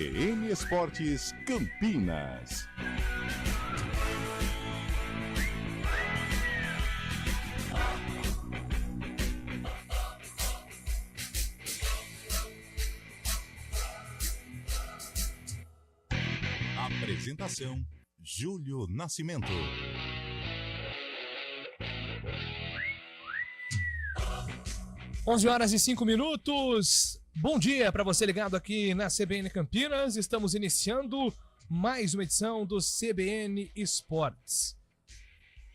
CBN Esportes Campinas. Apresentação: Júlio Nascimento. 11h05. Bom dia para você ligado aqui na CBN Campinas. Estamos iniciando mais uma edição do CBN Esportes.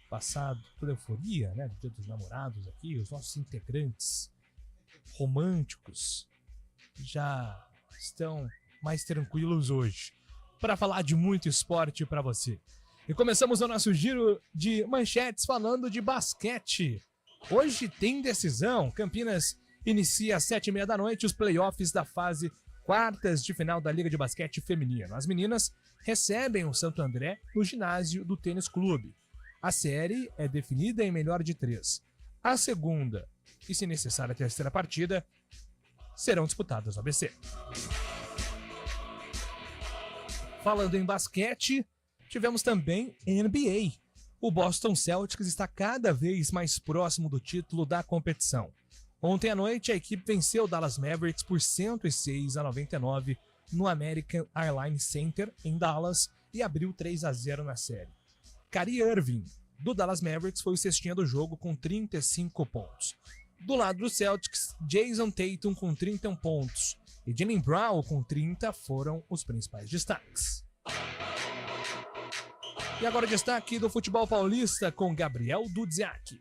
Passado toda a euforia, né, do Dia dos Namorados aqui, os nossos integrantes românticos já estão mais tranquilos hoje para falar de muito esporte para você. E começamos o nosso giro de manchetes falando de basquete. Hoje tem decisão. Campinas inicia às 7h30 os playoffs da fase quartas de final da Liga de Basquete Feminino. As meninas recebem o Santo André no ginásio do Tênis Clube. A série é definida em melhor de 3. A segunda e, se necessário, a terceira partida serão disputadas no ABC. Falando em basquete, tivemos também NBA. O Boston Celtics está cada vez mais próximo do título da competição. Ontem à noite, a equipe venceu o Dallas Mavericks por 106-99 no American Airlines Center, em Dallas, e abriu 3-0 na série. Kyrie Irving, do Dallas Mavericks, foi o cestinha do jogo com 35 pontos. Do lado do Celtics, Jason Tatum com 31 pontos e Jaylen Brown com 30 foram os principais destaques. E agora destaque do futebol paulista com Gabriel Dudziak.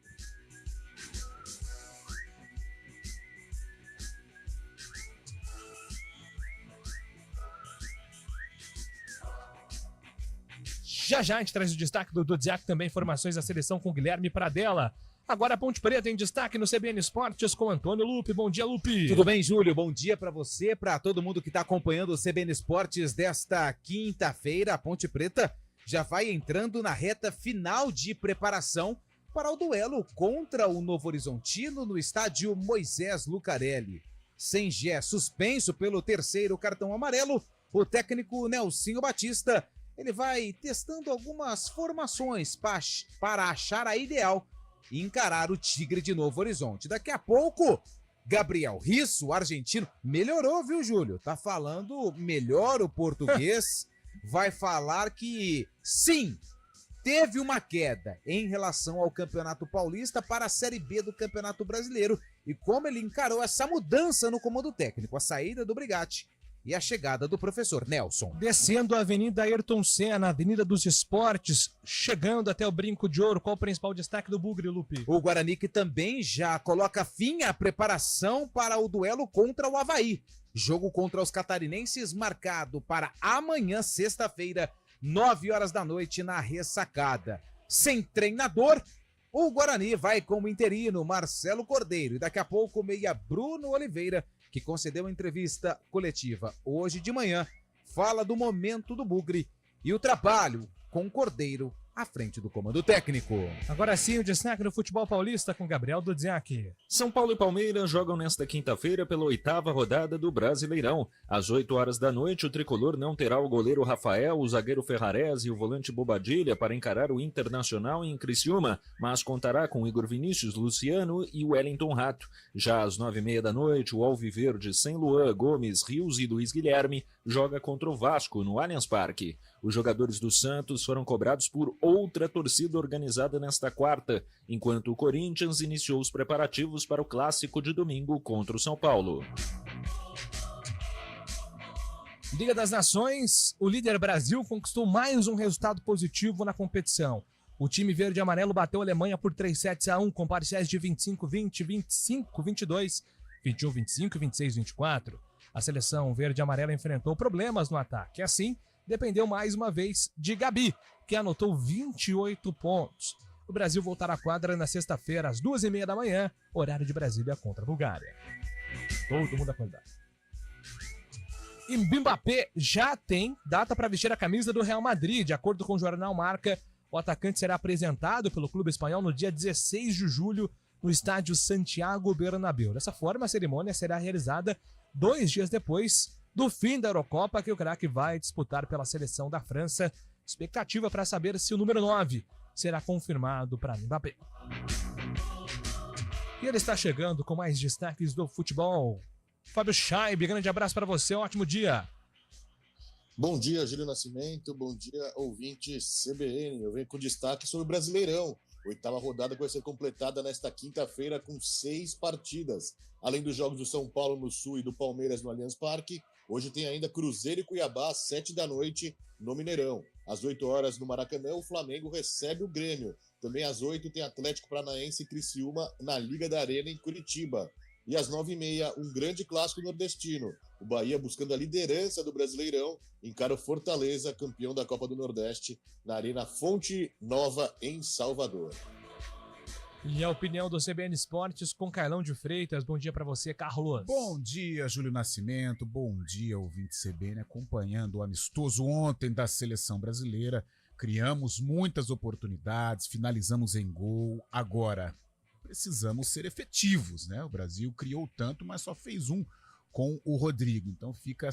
Já a gente traz o destaque do Dudziak, também informações da seleção com Guilherme Pradella. Agora a Ponte Preta em destaque no CBN Esportes com Antônio Lupe. Bom dia, Lupe. Tudo bem, Júlio? Bom dia para você, para todo mundo que está acompanhando o CBN Esportes desta quinta-feira. A Ponte Preta já vai entrando na reta final de preparação para o duelo contra o Novo Horizontino no estádio Moisés Lucarelli. Sem Gé suspenso pelo terceiro cartão amarelo, o técnico Nelsinho Batista, ele vai testando algumas formações para achar a ideal e encarar o Tigre de Novo Horizonte. Daqui a pouco, Gabriel Risso, o argentino, melhorou, viu, Júlio? Tá falando melhor o português, vai falar que, sim, teve uma queda em relação ao Campeonato Paulista para a Série B do Campeonato Brasileiro e como ele encarou essa mudança no comando técnico, a saída do Brigatti e a chegada do professor Nelson. Descendo a Avenida Ayrton Senna, Avenida dos Esportes, chegando até o Brinco de Ouro. Qual o principal destaque do Bugre, Lupe? O Guarani que também já coloca fim à preparação para o duelo contra o Avaí. Jogo contra os catarinenses marcado para amanhã, sexta-feira, 21h, na Ressacada. Sem treinador, o Guarani vai com o interino Marcelo Cordeiro e daqui a pouco o meia Bruno Oliveira, que concedeu uma entrevista coletiva hoje de manhã, fala do momento do Bugre e o trabalho com Cordeiro à frente do comando técnico. Agora sim, o destaque do futebol paulista com Gabriel Dudziak. São Paulo e Palmeiras jogam nesta quinta-feira pela 8ª rodada do Brasileirão. Às 8h, o tricolor não terá o goleiro Rafael, o zagueiro Ferrarese e o volante Bobadilha para encarar o Internacional em Criciúma, mas contará com Igor Vinícius, Luciano e Wellington Rato. Já às 9h30, o Alviverde sem Luan, Gomes, Rios e Luiz Guilherme joga contra o Vasco no Allianz Parque. Os jogadores do Santos foram cobrados por outra torcida organizada nesta quarta, enquanto o Corinthians iniciou os preparativos para o clássico de domingo contra o São Paulo. Liga das Nações, o líder Brasil conquistou mais um resultado positivo na competição. O time verde e amarelo bateu a Alemanha por 3-7-1, com parciais de 25-20, 25-22, 21-25 e 26-24. A seleção verde e amarela enfrentou problemas no ataque. Assim, dependeu mais uma vez de Gabi, que anotou 28 pontos. O Brasil voltará à quadra na sexta-feira, às 2h30, horário de Brasília contra a Bulgária. Todo mundo acordado. E Mbappé já tem data para vestir a camisa do Real Madrid. De acordo com o jornal Marca, o atacante será apresentado pelo clube espanhol no dia 16 de julho no estádio Santiago Bernabéu. Dessa forma, a cerimônia será realizada 2 dias depois do fim da Eurocopa que o craque vai disputar pela seleção da França. Expectativa para saber se o número 9 será confirmado para Mbappé. E ele está chegando com mais destaques do futebol. Fábio Scheib, grande abraço para você, ótimo dia. Bom dia, Júlio Nascimento, bom dia, ouvintes CBN. Eu venho com destaque sobre o Brasileirão. Oitava rodada que vai ser completada nesta quinta-feira com 6 partidas. Além dos jogos do São Paulo no Sul e do Palmeiras no Allianz Parque, hoje tem ainda Cruzeiro e Cuiabá às 7 da noite no Mineirão. Às 8 horas no Maracanã, o Flamengo recebe o Grêmio. Também às 8 tem Atlético Paranaense e Criciúma na Liga da Arena em Curitiba. E às 9h30, um grande clássico nordestino. O Bahia, buscando a liderança do Brasileirão, encara o Fortaleza, campeão da Copa do Nordeste, na Arena Fonte Nova, em Salvador. E a opinião do CBN Esportes com Carlão de Freitas. Bom dia para você, Carlos. Bom dia, Júlio Nascimento. Bom dia, ouvinte CBN, acompanhando o amistoso ontem da Seleção Brasileira. Criamos muitas oportunidades, finalizamos em gol. Agora, precisamos ser efetivos, né? O Brasil criou tanto, mas só fez um com o Rodrigo. Então fica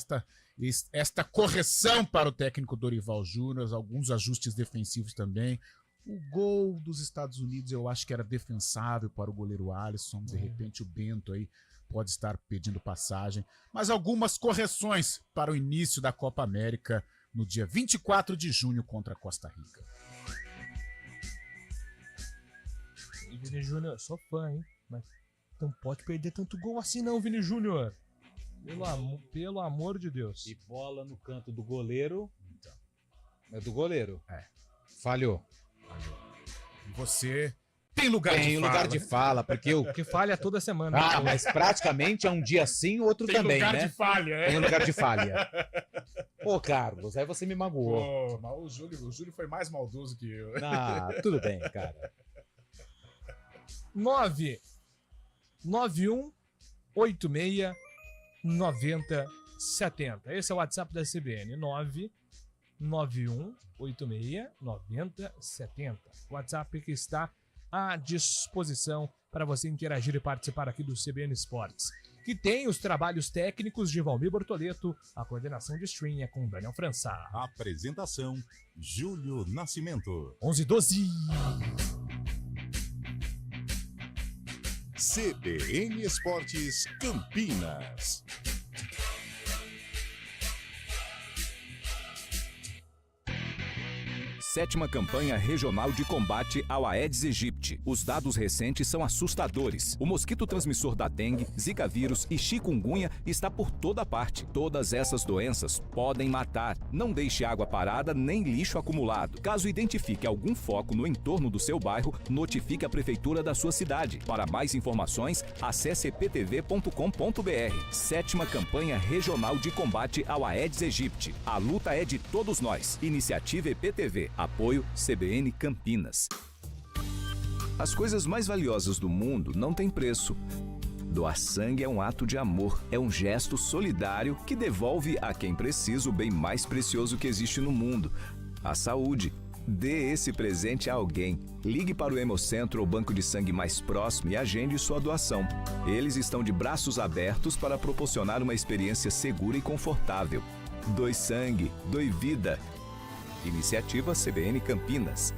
esta correção para o técnico Dorival Júnior, alguns ajustes defensivos também. O gol dos Estados Unidos eu acho que era defensável para o goleiro Alisson. De repente o Bento aí pode estar pedindo passagem. Mas algumas correções para o início da Copa América no dia 24 de junho contra a Costa Rica. E Vini Júnior, sou fã, hein? Mas não pode perder tanto gol assim não, Vini Júnior. Pelo amor de Deus. E bola no canto do goleiro. Então. É do goleiro. É. Falhou. E você tem lugar de fala. Tem lugar de fala, porque o... Que falha toda semana. Ah, mas praticamente é um dia sim, outro tem também, lugar né? de falha, é? Tem lugar de falha. Ô, Carlos, aí você me magoou. Pô, mas o Júlio foi mais maldoso que eu. Ah, tudo bem, cara. 991869070. Esse é o WhatsApp da CBN. 991869070. WhatsApp que está à disposição para você interagir e participar aqui do CBN Esportes, que tem os trabalhos técnicos de Valmir Bortoleto, a coordenação de stream é com Daniel França. Apresentação, Júlio Nascimento. 11:12. CBN Esportes Campinas. Sétima campanha regional de combate ao Aedes aegypti. Os dados recentes são assustadores. O mosquito transmissor da dengue, zika vírus e chikungunya está por toda parte. Todas essas doenças podem matar. Não deixe água parada nem lixo acumulado. Caso identifique algum foco no entorno do seu bairro, notifique a prefeitura da sua cidade. Para mais informações, acesse eptv.com.br. Sétima campanha regional de combate ao Aedes aegypti. A luta é de todos nós. Iniciativa EPTV. Apoio CBN Campinas. As coisas mais valiosas do mundo não têm preço. Doar sangue é um ato de amor, é um gesto solidário que devolve a quem precisa o bem mais precioso que existe no mundo, a saúde. Dê esse presente a alguém. Ligue para o Hemocentro ou banco de sangue mais próximo e agende sua doação. Eles estão de braços abertos para proporcionar uma experiência segura e confortável. Doe sangue, doe vida. Iniciativa CBN Campinas.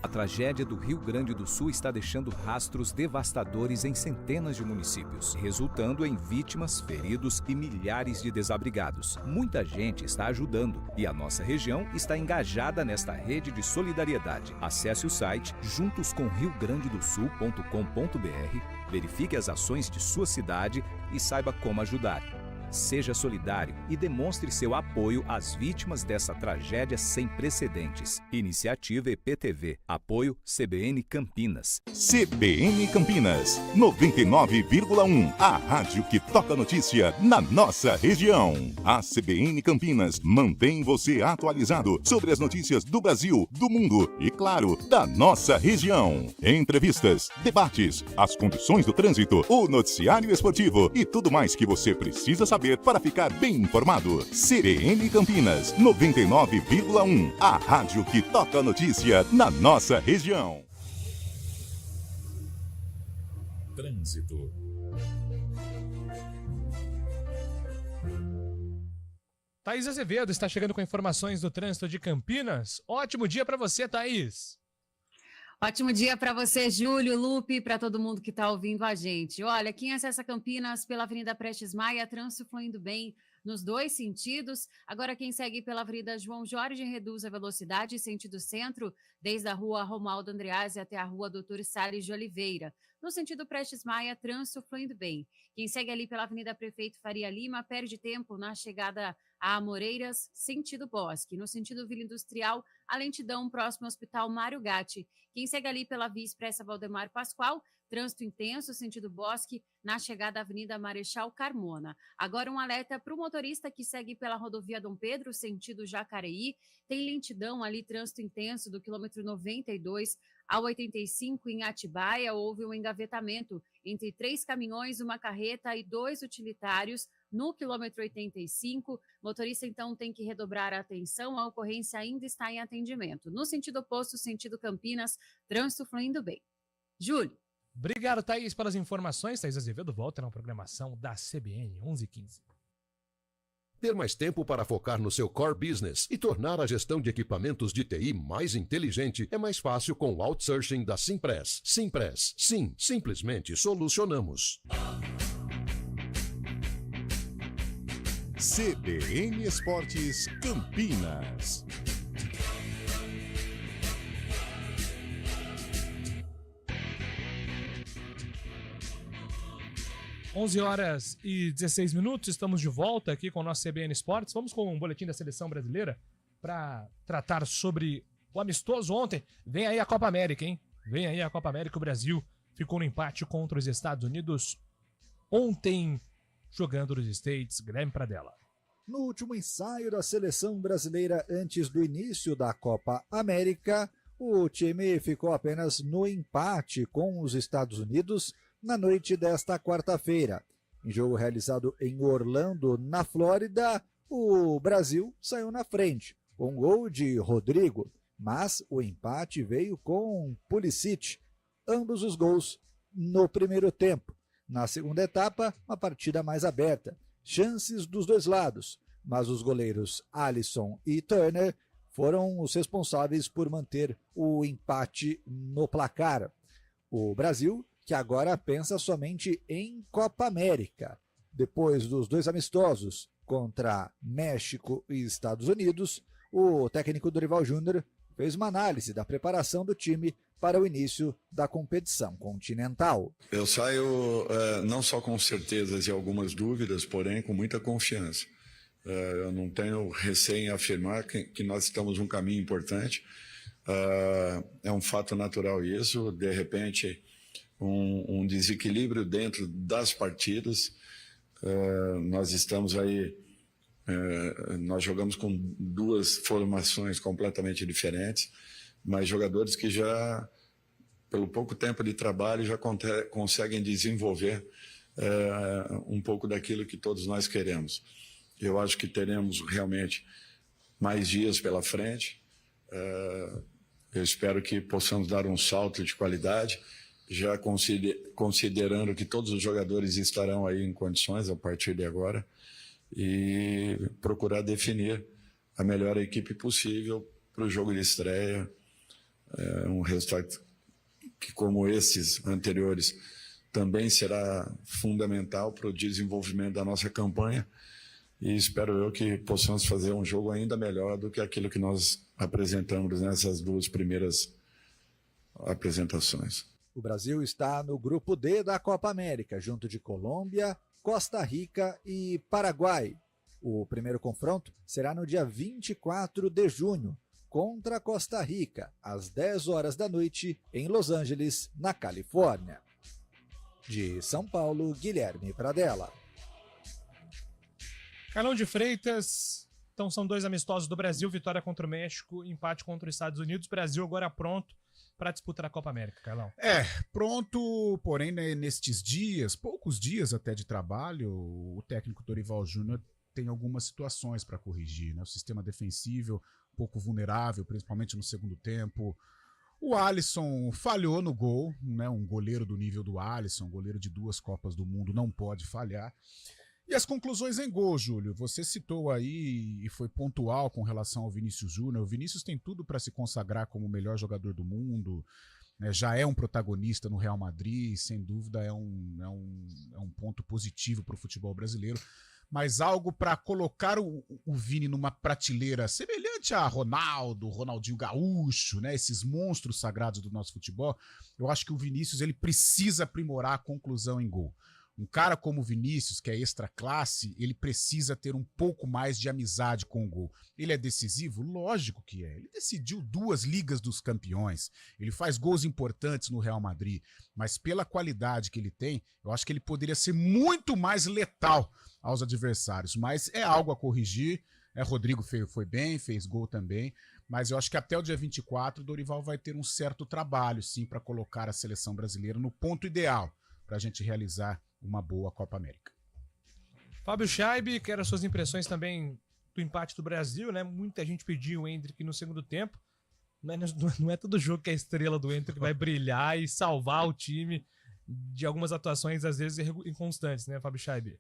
A tragédia do Rio Grande do Sul está deixando rastros devastadores em centenas de municípios, resultando em vítimas, feridos e milhares de desabrigados. Muita gente está ajudando e a nossa região está engajada nesta rede de solidariedade. Acesse o site juntoscomriograndedosul.com.br, verifique as ações de sua cidade e saiba como ajudar. Seja solidário e demonstre seu apoio às vítimas dessa tragédia sem precedentes. Iniciativa EPTV. Apoio CBN Campinas. CBN Campinas, 99,1. A rádio que toca notícia na nossa região. A CBN Campinas mantém você atualizado sobre as notícias do Brasil, do mundo e, claro, da nossa região. Entrevistas, debates, as condições do trânsito, o noticiário esportivo e tudo mais que você precisa saber para ficar bem informado. CBN Campinas, 99,1. A rádio que toca notícia na nossa região. Trânsito. Thaís Azevedo está chegando com informações do trânsito de Campinas. Ótimo dia para você, Thaís. Ótimo dia para você, Júlio, Lupe, para todo mundo que está ouvindo a gente. Olha, quem acessa Campinas pela Avenida Prestes Maia, trânsito fluindo bem nos dois sentidos. Agora, quem segue pela Avenida João Jorge reduz a velocidade sentido centro, desde a Rua Romualdo Andreazzi até a Rua Doutor Salles de Oliveira. No sentido Prestes Maia, trânsito fluindo bem. Quem segue ali pela Avenida Prefeito Faria Lima perde tempo na chegada a Amoreiras, sentido Bosque. No sentido Vila Industrial, a lentidão próximo ao Hospital Mário Gatti. Quem segue ali pela Via Expressa Valdemar Pascoal, trânsito intenso, sentido Bosque, na chegada à Avenida Marechal Carmona. Agora um alerta para o motorista que segue pela rodovia Dom Pedro, sentido Jacareí. Tem lentidão ali, trânsito intenso do quilômetro 92 ao 85 em Atibaia. Houve um engavetamento entre 3 caminhões, uma carreta e 2 utilitários no quilômetro 85. Motorista, então, tem que redobrar a atenção. A ocorrência ainda está em atendimento. No sentido oposto, sentido Campinas, trânsito fluindo bem. Júlio. Obrigado, Thaís, pelas informações. Thaís Azevedo volta na programação da CBN 11h15. Ter mais tempo para focar no seu core business e tornar a gestão de equipamentos de TI mais inteligente é mais fácil com o outsourcing da Simpress. Simpress, sim, simplesmente solucionamos. CBN Esportes Campinas. 11h16, estamos de volta aqui com o nosso CBN Esportes. Vamos com um boletim da Seleção Brasileira para tratar sobre o amistoso ontem. Vem aí a Copa América, hein? Vem aí a Copa América. O Brasil ficou no empate contra os Estados Unidos ontem, jogando nos States. Guilherme Pradella. No último ensaio da Seleção Brasileira antes do início da Copa América, o time ficou apenas no empate com os Estados Unidos na noite desta quarta-feira. Em jogo realizado em Orlando, na Flórida, o Brasil saiu na frente, com um gol de Rodrigo, mas o empate veio com Pulisic, ambos os gols no primeiro tempo. Na segunda etapa, uma partida mais aberta, chances dos dois lados, mas os goleiros Alisson e Turner foram os responsáveis por manter o empate no placar. O Brasil, que agora pensa somente em Copa América. Depois dos dois amistosos contra México e Estados Unidos, o técnico Dorival Júnior fez uma análise da preparação do time para o início da competição continental. Eu saio não só com certezas e algumas dúvidas, porém com muita confiança. Eu não tenho receio em afirmar que nós estamos num caminho importante. É um fato natural isso, de repente um desequilíbrio dentro das partidas. Nós estamos aí, nós jogamos com duas formações completamente diferentes, mas jogadores que já, pelo pouco tempo de trabalho, já conseguem desenvolver um pouco daquilo que todos nós queremos. Eu acho que teremos realmente mais dias pela frente. Eu espero que possamos dar um salto de qualidade, já considerando que todos os jogadores estarão aí em condições a partir de agora, e procurar definir a melhor equipe possível para o jogo de estreia. Um resultado que, como esses anteriores, também será fundamental para o desenvolvimento da nossa campanha, e espero eu que possamos fazer um jogo ainda melhor do que aquilo que nós apresentamos nessas duas primeiras apresentações. O Brasil está no grupo D da Copa América, junto de Colômbia, Costa Rica e Paraguai. O primeiro confronto será no dia 24 de junho, contra Costa Rica, às 10 horas da noite, em Los Angeles, na Califórnia. De São Paulo, Guilherme Pradella. Carlão de Freitas. Então são dois amistosos do Brasil, vitória contra o México, empate contra os Estados Unidos. Brasil agora pronto para disputar a Copa América, Carlão. Pronto, porém, né, nestes dias, poucos dias até de trabalho, o técnico Dorival Júnior tem algumas situações para corrigir, né? O sistema defensivo um pouco vulnerável, principalmente no segundo tempo. O Alisson falhou no gol, né? Um goleiro do nível do Alisson, goleiro de 2 Copas do Mundo, não pode falhar. E as conclusões em gol, Júlio? Você citou aí e foi pontual com relação ao Vinícius Júnior. O Vinícius tem tudo para se consagrar como o melhor jogador do mundo, né? Já é um protagonista no Real Madrid, sem dúvida é um ponto positivo para o futebol brasileiro. Mas algo para colocar o Vini numa prateleira semelhante a Ronaldo, Ronaldinho Gaúcho, né? Esses monstros sagrados do nosso futebol, eu acho que o Vinícius ele precisa aprimorar a conclusão em gol. Um cara como o Vinícius, que é extra classe, ele precisa ter um pouco mais de amizade com o gol. Ele é decisivo? Lógico que é. Ele decidiu 2 Ligas dos Campeões. Ele faz gols importantes no Real Madrid. Mas pela qualidade que ele tem, eu acho que ele poderia ser muito mais letal aos adversários. Mas é algo a corrigir. Rodrigo foi bem, fez gol também. Mas eu acho que até o dia 24 o Dorival vai ter um certo trabalho, sim, para colocar a seleção brasileira no ponto ideal para a gente realizar uma boa Copa América. Fábio Scheibe, quero as suas impressões também do empate do Brasil, né? Muita gente pediu o Endrick no segundo tempo. Não é todo jogo que a estrela do Endrick vai brilhar e salvar o time de algumas atuações, às vezes, inconstantes, né, Fábio Scheibe?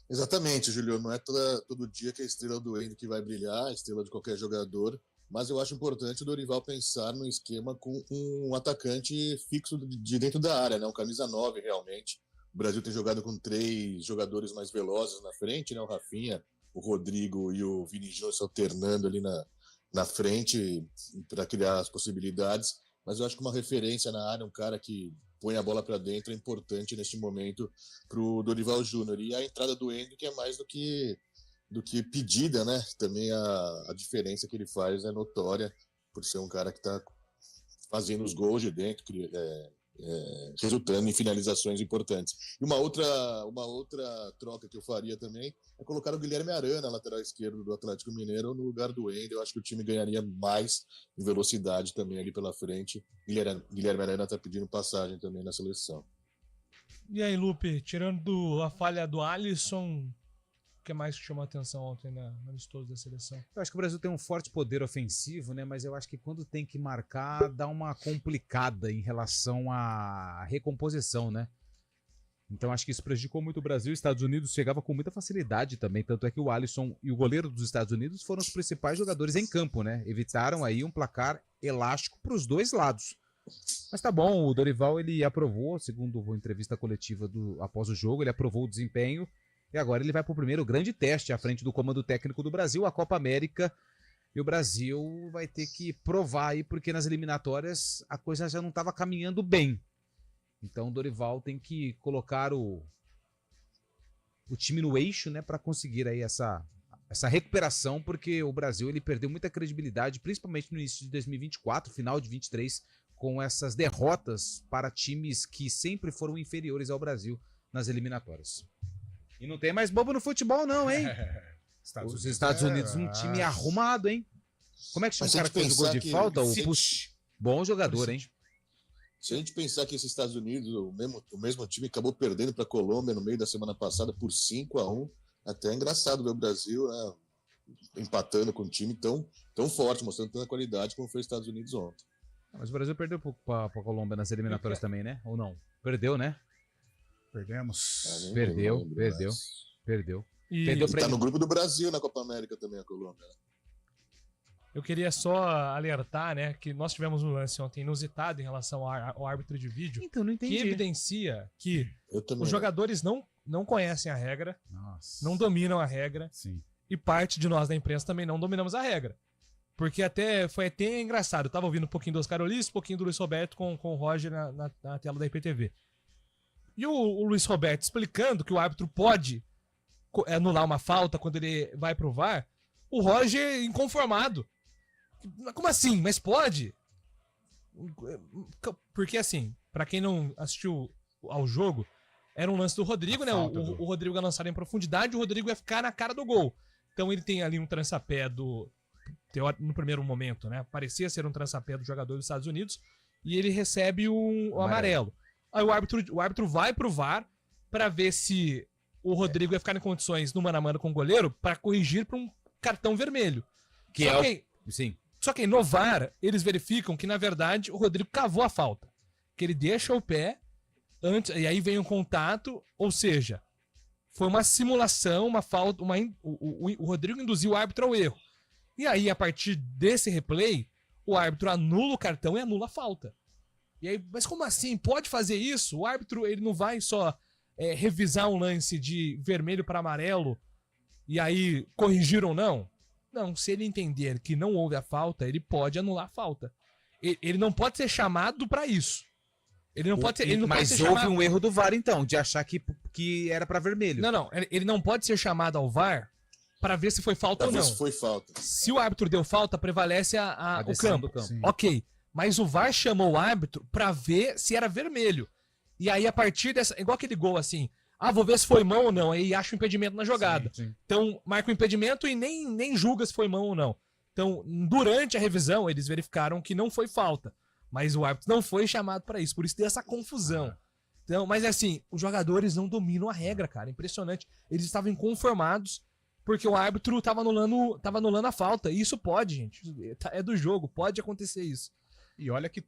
Exatamente, Júlio. Não é todo dia que a estrela do Endrick vai brilhar, a estrela de qualquer jogador. Mas eu acho importante o Dorival pensar no esquema com um atacante fixo de dentro da área, né? Um camisa 9, realmente. O Brasil tem jogado com 3 jogadores mais velozes na frente, né? O Rafinha, o Rodrigo e o Vini Júnior se alternando ali na frente para criar as possibilidades. Mas eu acho que uma referência na área, um cara que põe a bola para dentro, é importante neste momento para o Dorival Júnior. E a entrada do Endrick é mais do que pedida, né? Também a diferença que ele faz é notória, por ser um cara que está fazendo os gols de dentro, resultando em finalizações importantes. E uma outra troca que eu faria também é colocar o Guilherme Arana, lateral esquerdo do Atlético Mineiro, no lugar do Ender. Eu acho que o time ganharia mais em velocidade também ali pela frente. Guilherme Arana está pedindo passagem também na seleção. E aí, Lupe, tirando a falha do Alisson, o que mais chamou a atenção ontem no amistoso da seleção? Eu acho que o Brasil tem um forte poder ofensivo, né? Mas eu acho que quando tem que marcar, dá uma complicada em relação à recomposição, né? Então acho que isso prejudicou muito o Brasil. Os Estados Unidos chegava com muita facilidade também. Tanto é que o Alisson e o goleiro dos Estados Unidos foram os principais jogadores em campo, né? Evitaram aí um placar elástico para os dois lados. Mas tá bom, o Dorival ele aprovou, segundo a entrevista coletiva após o jogo, ele aprovou o desempenho. E agora ele vai para o primeiro grande teste à frente do comando técnico do Brasil, a Copa América. E o Brasil vai ter que provar aí, porque nas eliminatórias a coisa já não estava caminhando bem. Então o Dorival tem que colocar o time no eixo, né, para conseguir aí essa recuperação, porque o Brasil ele perdeu muita credibilidade, principalmente no início de 2024, final de 23, com essas derrotas para times que sempre foram inferiores ao Brasil nas eliminatórias. E não tem mais bobo no futebol, não, hein? Os Estados Unidos, um time arrumado, hein? Como é que chama o cara que fez o gol de falta? Bom jogador, hein? Se a gente pensar que esses Estados Unidos, o mesmo time, acabou perdendo para a Colômbia no meio da semana passada por 5-1, até é engraçado ver o Brasil, né, empatando com um time tão forte, mostrando tanta qualidade como foi os Estados Unidos ontem. Mas o Brasil perdeu para a Colômbia nas eliminatórias também, né? Ou não? Perdeu, né? Perdemos. Perdeu. E tá no grupo do Brasil na Copa América também, a Colômbia. Eu queria só alertar, né, que nós tivemos um lance ontem inusitado em relação ao árbitro de vídeo. Então, não entendi. Que evidencia que os jogadores não conhecem a regra, não dominam a regra. Sim. E parte de nós da imprensa também não dominamos a regra. Porque foi até engraçado. Eu tava ouvindo um pouquinho do Oscar Ulisses, um pouquinho do Luiz Roberto com o Roger na tela da IPTV. E o Luiz Roberto explicando que o árbitro pode anular uma falta quando ele vai pro VAR, o Roger inconformado. Como assim? Mas pode? Porque assim, pra quem não assistiu ao jogo, era um lance do Rodrigo, né? O Rodrigo ia lançar em profundidade, o Rodrigo ia ficar na cara do gol. Então ele tem ali um trançapé no primeiro momento, né? Parecia ser um trançapé do jogador dos Estados Unidos, e ele recebe o amarelo. Aí o árbitro vai pro VAR pra ver se o Rodrigo ia ficar em condições no mano a mano com o goleiro pra corrigir pra um cartão vermelho. Sim. Só que no VAR, eles verificam que, na verdade, o Rodrigo cavou a falta. Que ele deixa o pé, e aí vem um contato, ou seja, foi uma simulação, uma falta, o Rodrigo induziu o árbitro ao erro. E aí, a partir desse replay, o árbitro anula o cartão e anula a falta. E aí, mas como assim? Pode fazer isso? O árbitro ele não vai só revisar um lance de vermelho para amarelo e aí corrigir ou não? Não, se ele entender que não houve a falta, ele pode anular a falta. Ele não pode ser chamado para isso. Ele não pode ser, ele não Mas pode ser houve chamado... um erro do VAR, então, de achar que era para vermelho. Não, ele não pode ser chamado ao VAR para ver se foi falta ou não. Se foi falta. Se o árbitro deu falta, prevalece o decisão campo. do campo. Ok, mas o VAR chamou o árbitro para ver se era vermelho. E aí, a partir dessa... Igual aquele gol assim... vou ver se foi mão ou não. Aí acha o impedimento na jogada. Sim. Então, marca o impedimento e nem julga se foi mão ou não. Então, durante a revisão, eles verificaram que não foi falta. Mas o árbitro não foi chamado para isso. Por isso deu essa confusão. Então, mas assim, os jogadores não dominam a regra, cara. Impressionante. Eles estavam inconformados porque o árbitro estava anulando a falta. E isso pode, gente. É do jogo. Pode acontecer isso. E olha que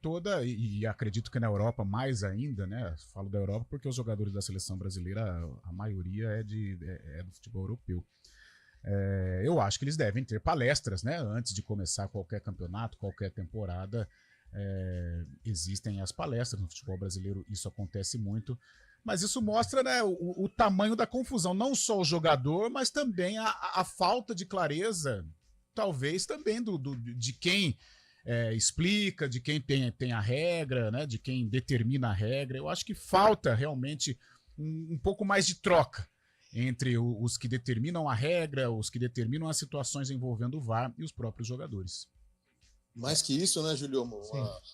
e acredito que na Europa mais ainda, né? Falo da Europa porque os jogadores da seleção brasileira, a maioria é do futebol europeu. Eu acho que eles devem ter palestras, né? Antes de começar qualquer campeonato, qualquer temporada, existem as palestras no futebol brasileiro, isso acontece muito. Mas isso mostra, né, o tamanho da confusão, não só o jogador, mas também a falta de clareza, talvez também de quem explica, de quem tem a regra, né, de quem determina a regra. Eu acho que falta realmente um pouco mais de troca entre os que determinam a regra, os que determinam as situações envolvendo o VAR e os próprios jogadores. Mais que isso, né, Julio,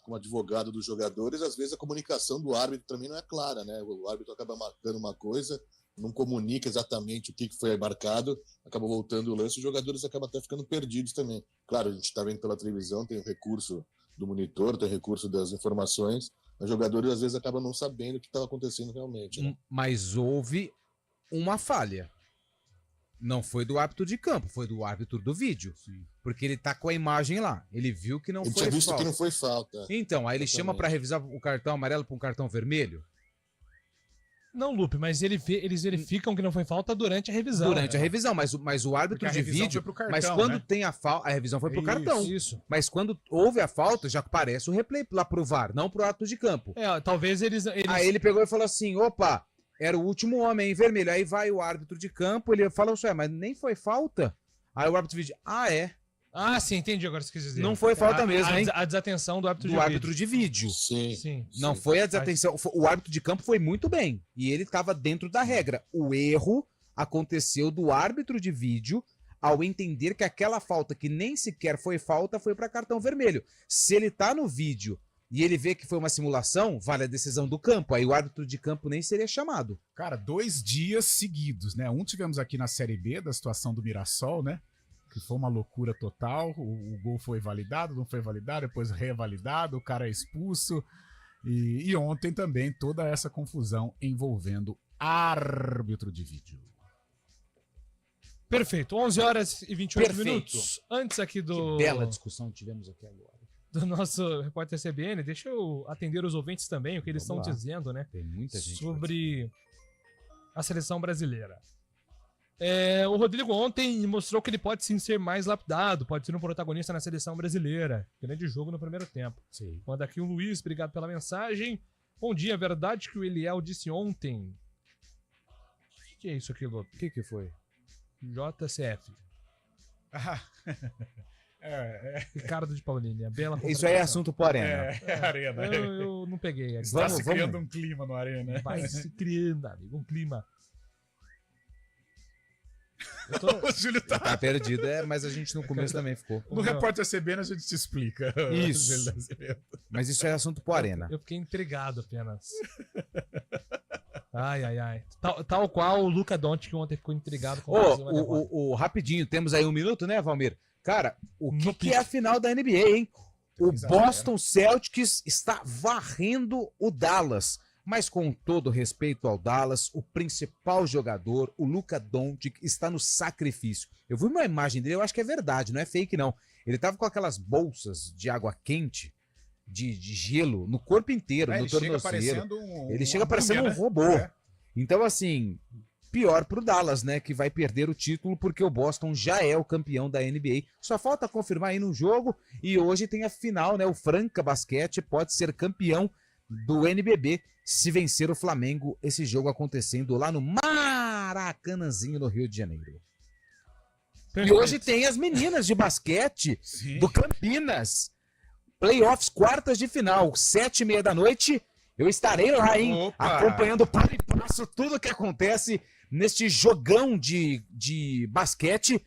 como advogado dos jogadores, às vezes a comunicação do árbitro também não é clara, né? O árbitro acaba marcando uma coisa, não comunica exatamente o que foi marcado, acaba voltando o lance, os jogadores acabam até ficando perdidos também. Claro, a gente está vendo pela televisão, tem o recurso do monitor, tem o recurso das informações, mas os jogadores às vezes acabam não sabendo o que estava acontecendo realmente. Né? Mas houve uma falha. Não foi do árbitro de campo, foi do árbitro do vídeo. Sim. Porque ele tá com a imagem lá. Ele viu que não foi falta. Ele tinha visto que não foi falta. Então, aí ele chama para revisar o cartão amarelo para um cartão vermelho? Não, Lupe, mas eles verificam que não foi falta durante a revisão. Durante a revisão, mas o árbitro de vídeo... Cartão, mas quando né? tem a falta... A revisão foi pro cartão. Isso. Mas quando houve a falta, já aparece o replay lá pro VAR, não pro árbitro de campo. Talvez eles... Aí ele pegou e falou assim, opa... Era o último homem em vermelho. Aí vai o árbitro de campo, ele fala assim, mas nem foi falta? Aí o árbitro de vídeo, sim, entendi agora o que você quis dizer. Não foi falta mesmo, hein? A desatenção do árbitro de vídeo. Sim. Não foi a desatenção. O árbitro de campo foi muito bem. E ele estava dentro da regra. O erro aconteceu do árbitro de vídeo ao entender que aquela falta que nem sequer foi falta foi para cartão vermelho. Se ele tá no vídeo e ele vê que foi uma simulação, vale a decisão do campo. Aí o árbitro de campo nem seria chamado. Cara, 2 dias seguidos, né? Tivemos aqui na Série B, da situação do Mirassol, né? Que foi uma loucura total. O gol foi validado, não foi validado, depois revalidado, o cara é expulso. E ontem também toda essa confusão envolvendo árbitro de vídeo. Perfeito. 11 horas e 28 minutos. Antes aqui do... Que bela discussão tivemos aqui agora. Do nosso repórter CBN, deixa eu atender os ouvintes também, o que eles estão dizendo, né? Tem muita gente sobre a seleção brasileira. O Rodrigo ontem mostrou que ele pode sim ser mais lapidado, pode ser um protagonista na seleção brasileira. Grande jogo no primeiro tempo. Sim. Manda aqui o Luiz, obrigado pela mensagem. Bom dia, verdade que o Eliel disse ontem. O que é isso aqui, Lopes? O que foi? JCF. Ricardo de Paulini, a bela isso aí é assunto pro Arena. Arena. Eu não peguei. Está se criando um clima no Arena. Vai se criando, amigo, um clima. O Júlio tá perdido, mas a gente no começo também ficou. No repórter CBN a gente te explica. Isso. Mas isso é assunto pro Arena. Eu fiquei intrigado apenas. Ai. Tal qual o Luka Doncic que ontem ficou intrigado com o rapidinho, temos aí 1 minuto, né, Valmir? Cara, o que é a final da NBA, hein? O Boston Celtics está varrendo o Dallas. Mas com todo respeito ao Dallas, o principal jogador, o Luka Doncic, está no sacrifício. Eu vi uma imagem dele, eu acho que é verdade, não é fake não. Ele tava com aquelas bolsas de água quente, de gelo, no corpo inteiro, no tornozelo. Ele chega parecendo um robô. Então, assim, pior pro Dallas, né? Que vai perder o título porque o Boston já é o campeão da NBA. Só falta confirmar aí no jogo. E hoje tem a final, né? O Franca Basquete pode ser campeão do NBB se vencer o Flamengo. Esse jogo acontecendo lá no Maracanãzinho, no Rio de Janeiro. Perfeito. E hoje tem as meninas de basquete do Campinas. Playoffs, quartas de final, 7h30 da noite. Eu estarei lá, hein? Opa! Acompanhando passo e passo tudo que acontece neste jogão de basquete.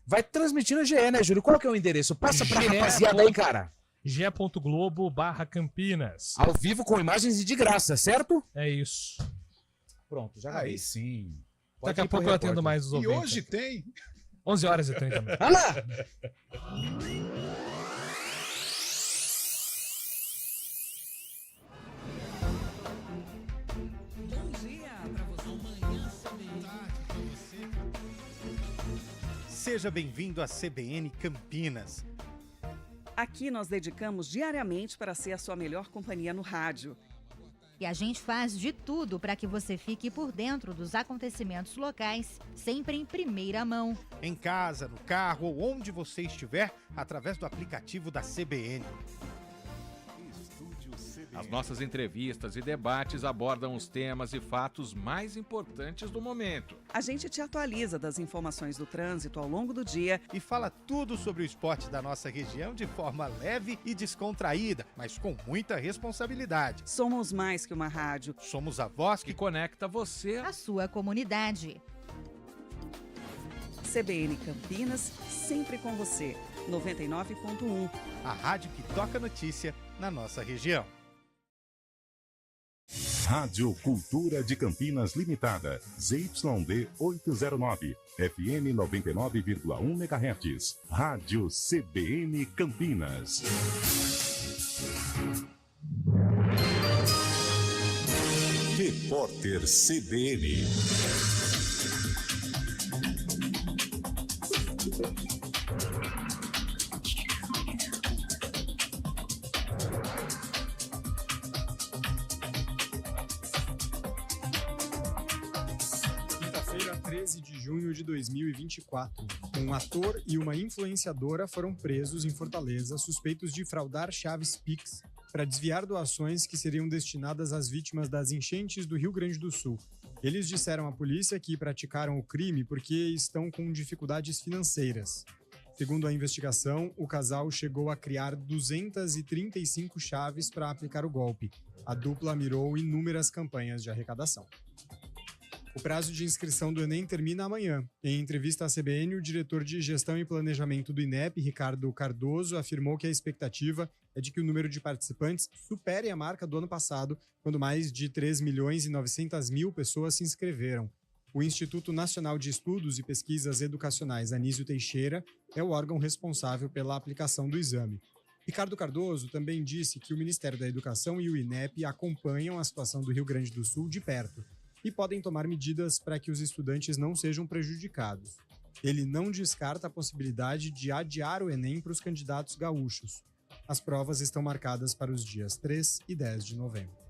Vai transmitir no GE, né, Júlio? Qual que é o endereço? Passa pra rapaziada aí, cara. ge.globo/Campinas. Ao vivo com imagens e de graça, certo? É isso. Pronto, já Aí vai. sim. Daqui a pouco eu atendo mais os E ouvintes. hoje tem. 11h30. Ah lá! Seja bem-vindo à CBN Campinas. Aqui nós dedicamos diariamente para ser a sua melhor companhia no rádio. E a gente faz de tudo para que você fique por dentro dos acontecimentos locais, sempre em primeira mão. Em casa, no carro ou onde você estiver, através do aplicativo da CBN. As nossas entrevistas e debates abordam os temas e fatos mais importantes do momento. A gente te atualiza das informações do trânsito ao longo do dia E fala tudo sobre o esporte da nossa região de forma leve e descontraída, mas com muita responsabilidade. Somos mais que uma rádio. Somos a voz Que conecta você. A sua comunidade. CBN Campinas, sempre com você. 99.1. A rádio que toca notícia na nossa região. Rádio Cultura de Campinas Limitada, ZYD 809, FM 99,1 MHz. Rádio CBN Campinas. Repórter CBN. Quinta-feira, 13 de junho de 2024. Um ator e uma influenciadora foram presos em Fortaleza, suspeitos de fraudar chaves Pix para desviar doações que seriam destinadas às vítimas das enchentes do Rio Grande do Sul. Eles disseram à polícia que praticaram o crime porque estão com dificuldades financeiras. Segundo a investigação, o casal chegou a criar 235 chaves para aplicar o golpe. A dupla mirou inúmeras campanhas de arrecadação. O prazo de inscrição do Enem termina amanhã. Em entrevista à CBN, o diretor de Gestão e Planejamento do INEP, Ricardo Cardoso, afirmou que a expectativa é de que o número de participantes supere a marca do ano passado, quando mais de 3.900.000 pessoas se inscreveram. O Instituto Nacional de Estudos e Pesquisas Educacionais Anísio Teixeira é o órgão responsável pela aplicação do exame. Ricardo Cardoso também disse que o Ministério da Educação e o INEP acompanham a situação do Rio Grande do Sul de perto e podem tomar medidas para que os estudantes não sejam prejudicados. Ele não descarta a possibilidade de adiar o Enem para os candidatos gaúchos. As provas estão marcadas para os dias 3 e 10 de novembro.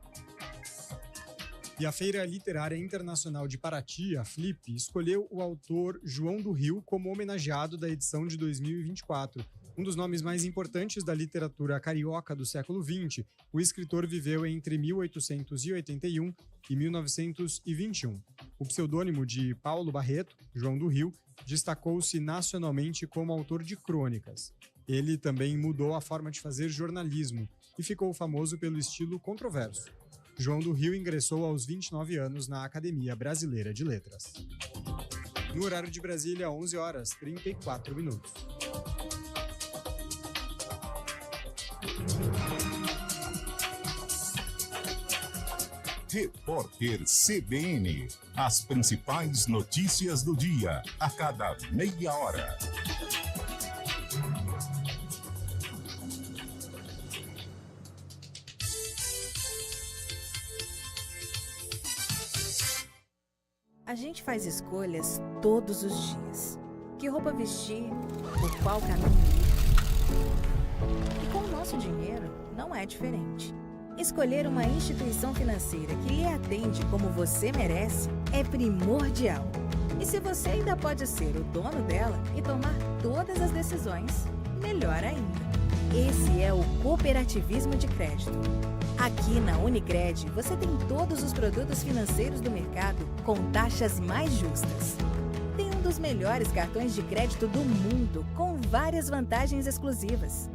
E a Feira Literária Internacional de Paraty, a FLIP, escolheu o autor João do Rio como homenageado da edição de 2024. Um dos nomes mais importantes da literatura carioca do século XX, o escritor viveu entre 1881 e 1921. O pseudônimo de Paulo Barreto, João do Rio, destacou-se nacionalmente como autor de crônicas. Ele também mudou a forma de fazer jornalismo e ficou famoso pelo estilo controverso. João do Rio ingressou aos 29 anos na Academia Brasileira de Letras. No horário de Brasília, 11h34. Repórter CBN. As principais notícias do dia, a cada meia hora. A gente faz escolhas todos os dias. Que roupa vestir, por qual caminho ir. E com o nosso dinheiro, não é diferente. Escolher uma instituição financeira que lhe atende como você merece é primordial. E se você ainda pode ser o dono dela e tomar todas as decisões, melhor ainda. Esse é o cooperativismo de crédito. Aqui na Unicred, você tem todos os produtos financeiros do mercado com taxas mais justas. Tem um dos melhores cartões de crédito do mundo, com várias vantagens exclusivas.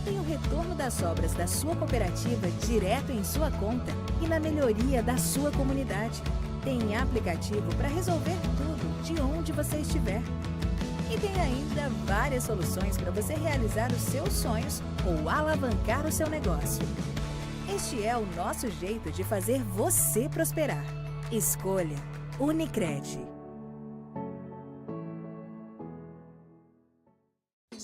Tem o retorno das obras da sua cooperativa direto em sua conta e na melhoria da sua comunidade. Tem aplicativo para resolver tudo de onde você estiver. E tem ainda várias soluções para você realizar os seus sonhos ou alavancar o seu negócio. Este é o nosso jeito de fazer você prosperar. Escolha Unicred.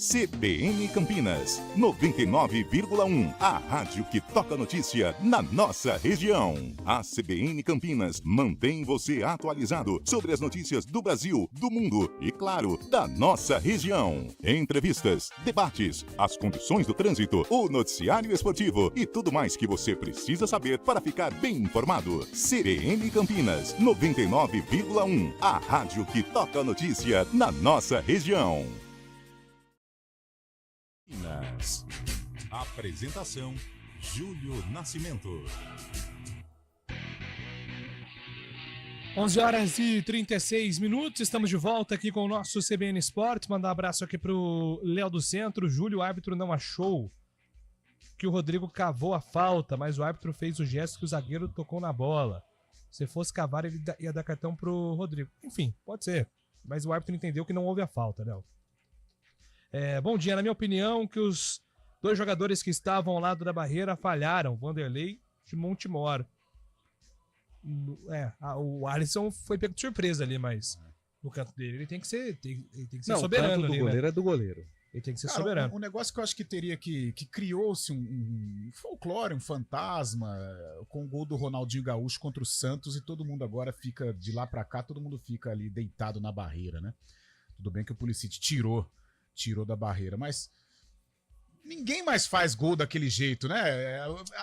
CBN Campinas, 99,1. A rádio que toca notícia na nossa região. A CBN Campinas mantém você atualizado sobre as notícias do Brasil, do mundo e, claro, da nossa região. Entrevistas, debates, as condições do trânsito, o noticiário esportivo e tudo mais que você precisa saber para ficar bem informado. CBN Campinas, 99,1. A rádio que toca notícia na nossa região. Apresentação: Júlio Nascimento. 11h36, estamos de volta aqui com o nosso CBN Esportes. Mandar um abraço aqui pro Léo do Centro. Júlio, o árbitro não achou que o Rodrigo cavou a falta, mas o árbitro fez o gesto que o zagueiro tocou na bola. Se fosse cavar, ele ia dar cartão pro Rodrigo. Enfim, pode ser, mas o árbitro entendeu que não houve a falta, Léo. Bom dia, na minha opinião, que os dois jogadores que estavam ao lado da barreira falharam, Vanderlei de Montemor. O Alisson foi pego de surpresa ali, mas no canto dele ele tem que ser, soberano. O canto do goleiro né? É do goleiro. Ele tem que ser Cara, soberano. Um negócio que eu acho que teria que criou-se um folclore, um fantasma, com o gol do Ronaldinho Gaúcho contra o Santos, e todo mundo agora fica de lá pra cá, todo mundo fica ali deitado na barreira, né? Tudo bem que o Pulisic tirou da barreira, mas ninguém mais faz gol daquele jeito, né?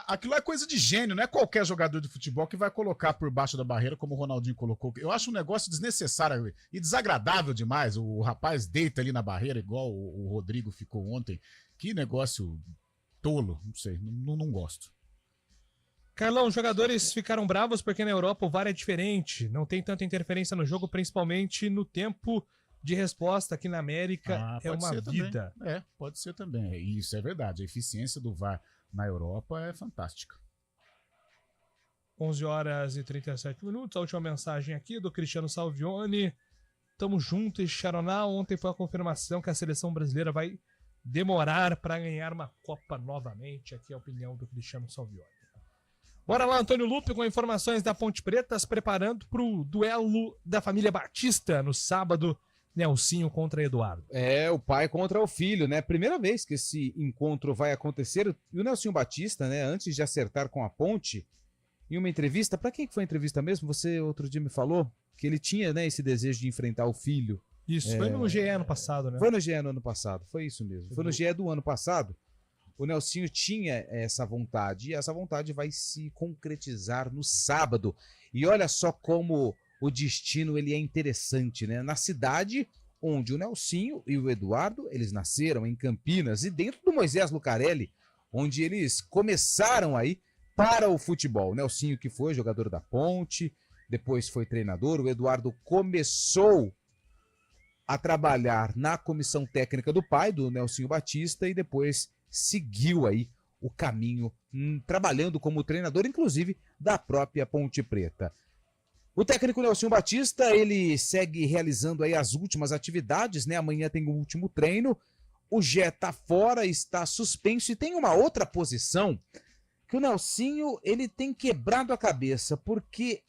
Aquilo é coisa de gênio, não é qualquer jogador de futebol que vai colocar por baixo da barreira como o Ronaldinho colocou. Eu acho um negócio desnecessário e desagradável demais. O rapaz deita ali na barreira igual o Rodrigo ficou ontem. Que negócio tolo, não sei, não gosto. Carlão, os jogadores ficaram bravos porque na Europa o VAR é diferente, não tem tanta interferência no jogo, principalmente no tempo de resposta. Aqui na América é uma vida. Também. Pode ser também. Isso é verdade. A eficiência do VAR na Europa é fantástica. 11h37. A última mensagem aqui do Cristiano Salvione. Tamo junto e Xaroná. Ontem foi a confirmação que a seleção brasileira vai demorar para ganhar uma Copa novamente. Aqui é a opinião do Cristiano Salvione. Bora lá, Antônio Lupe, com informações da Ponte Preta, se preparando para o duelo da família Batista no sábado. Nelsinho contra Eduardo. O pai contra o filho, né? Primeira vez que esse encontro vai acontecer. E o Nelsinho Batista, né, antes de acertar com a Ponte, em uma entrevista, para quem foi a entrevista mesmo? Você outro dia me falou que ele tinha, né, esse desejo de enfrentar o filho. Isso, foi no GE ano passado, né? Foi no GE no ano passado, foi isso mesmo. Foi no GE do ano passado. O Nelsinho tinha essa vontade, e essa vontade vai se concretizar no sábado. E olha só como o destino ele é interessante, né? Na cidade onde o Nelsinho e o Eduardo, eles nasceram, em Campinas, e dentro do Moisés Lucarelli, onde eles começaram aí para o futebol. O Nelsinho, que foi jogador da Ponte, depois foi treinador. O Eduardo começou a trabalhar na comissão técnica do pai, do Nelsinho Batista, e depois seguiu aí o caminho, trabalhando como treinador, inclusive, da própria Ponte Preta. O técnico Nelsinho Batista, ele segue realizando aí as últimas atividades, né? Amanhã tem o último treino. O Gé tá fora, está suspenso, e tem uma outra posição que o Nelsinho, ele tem quebrado a cabeça, porque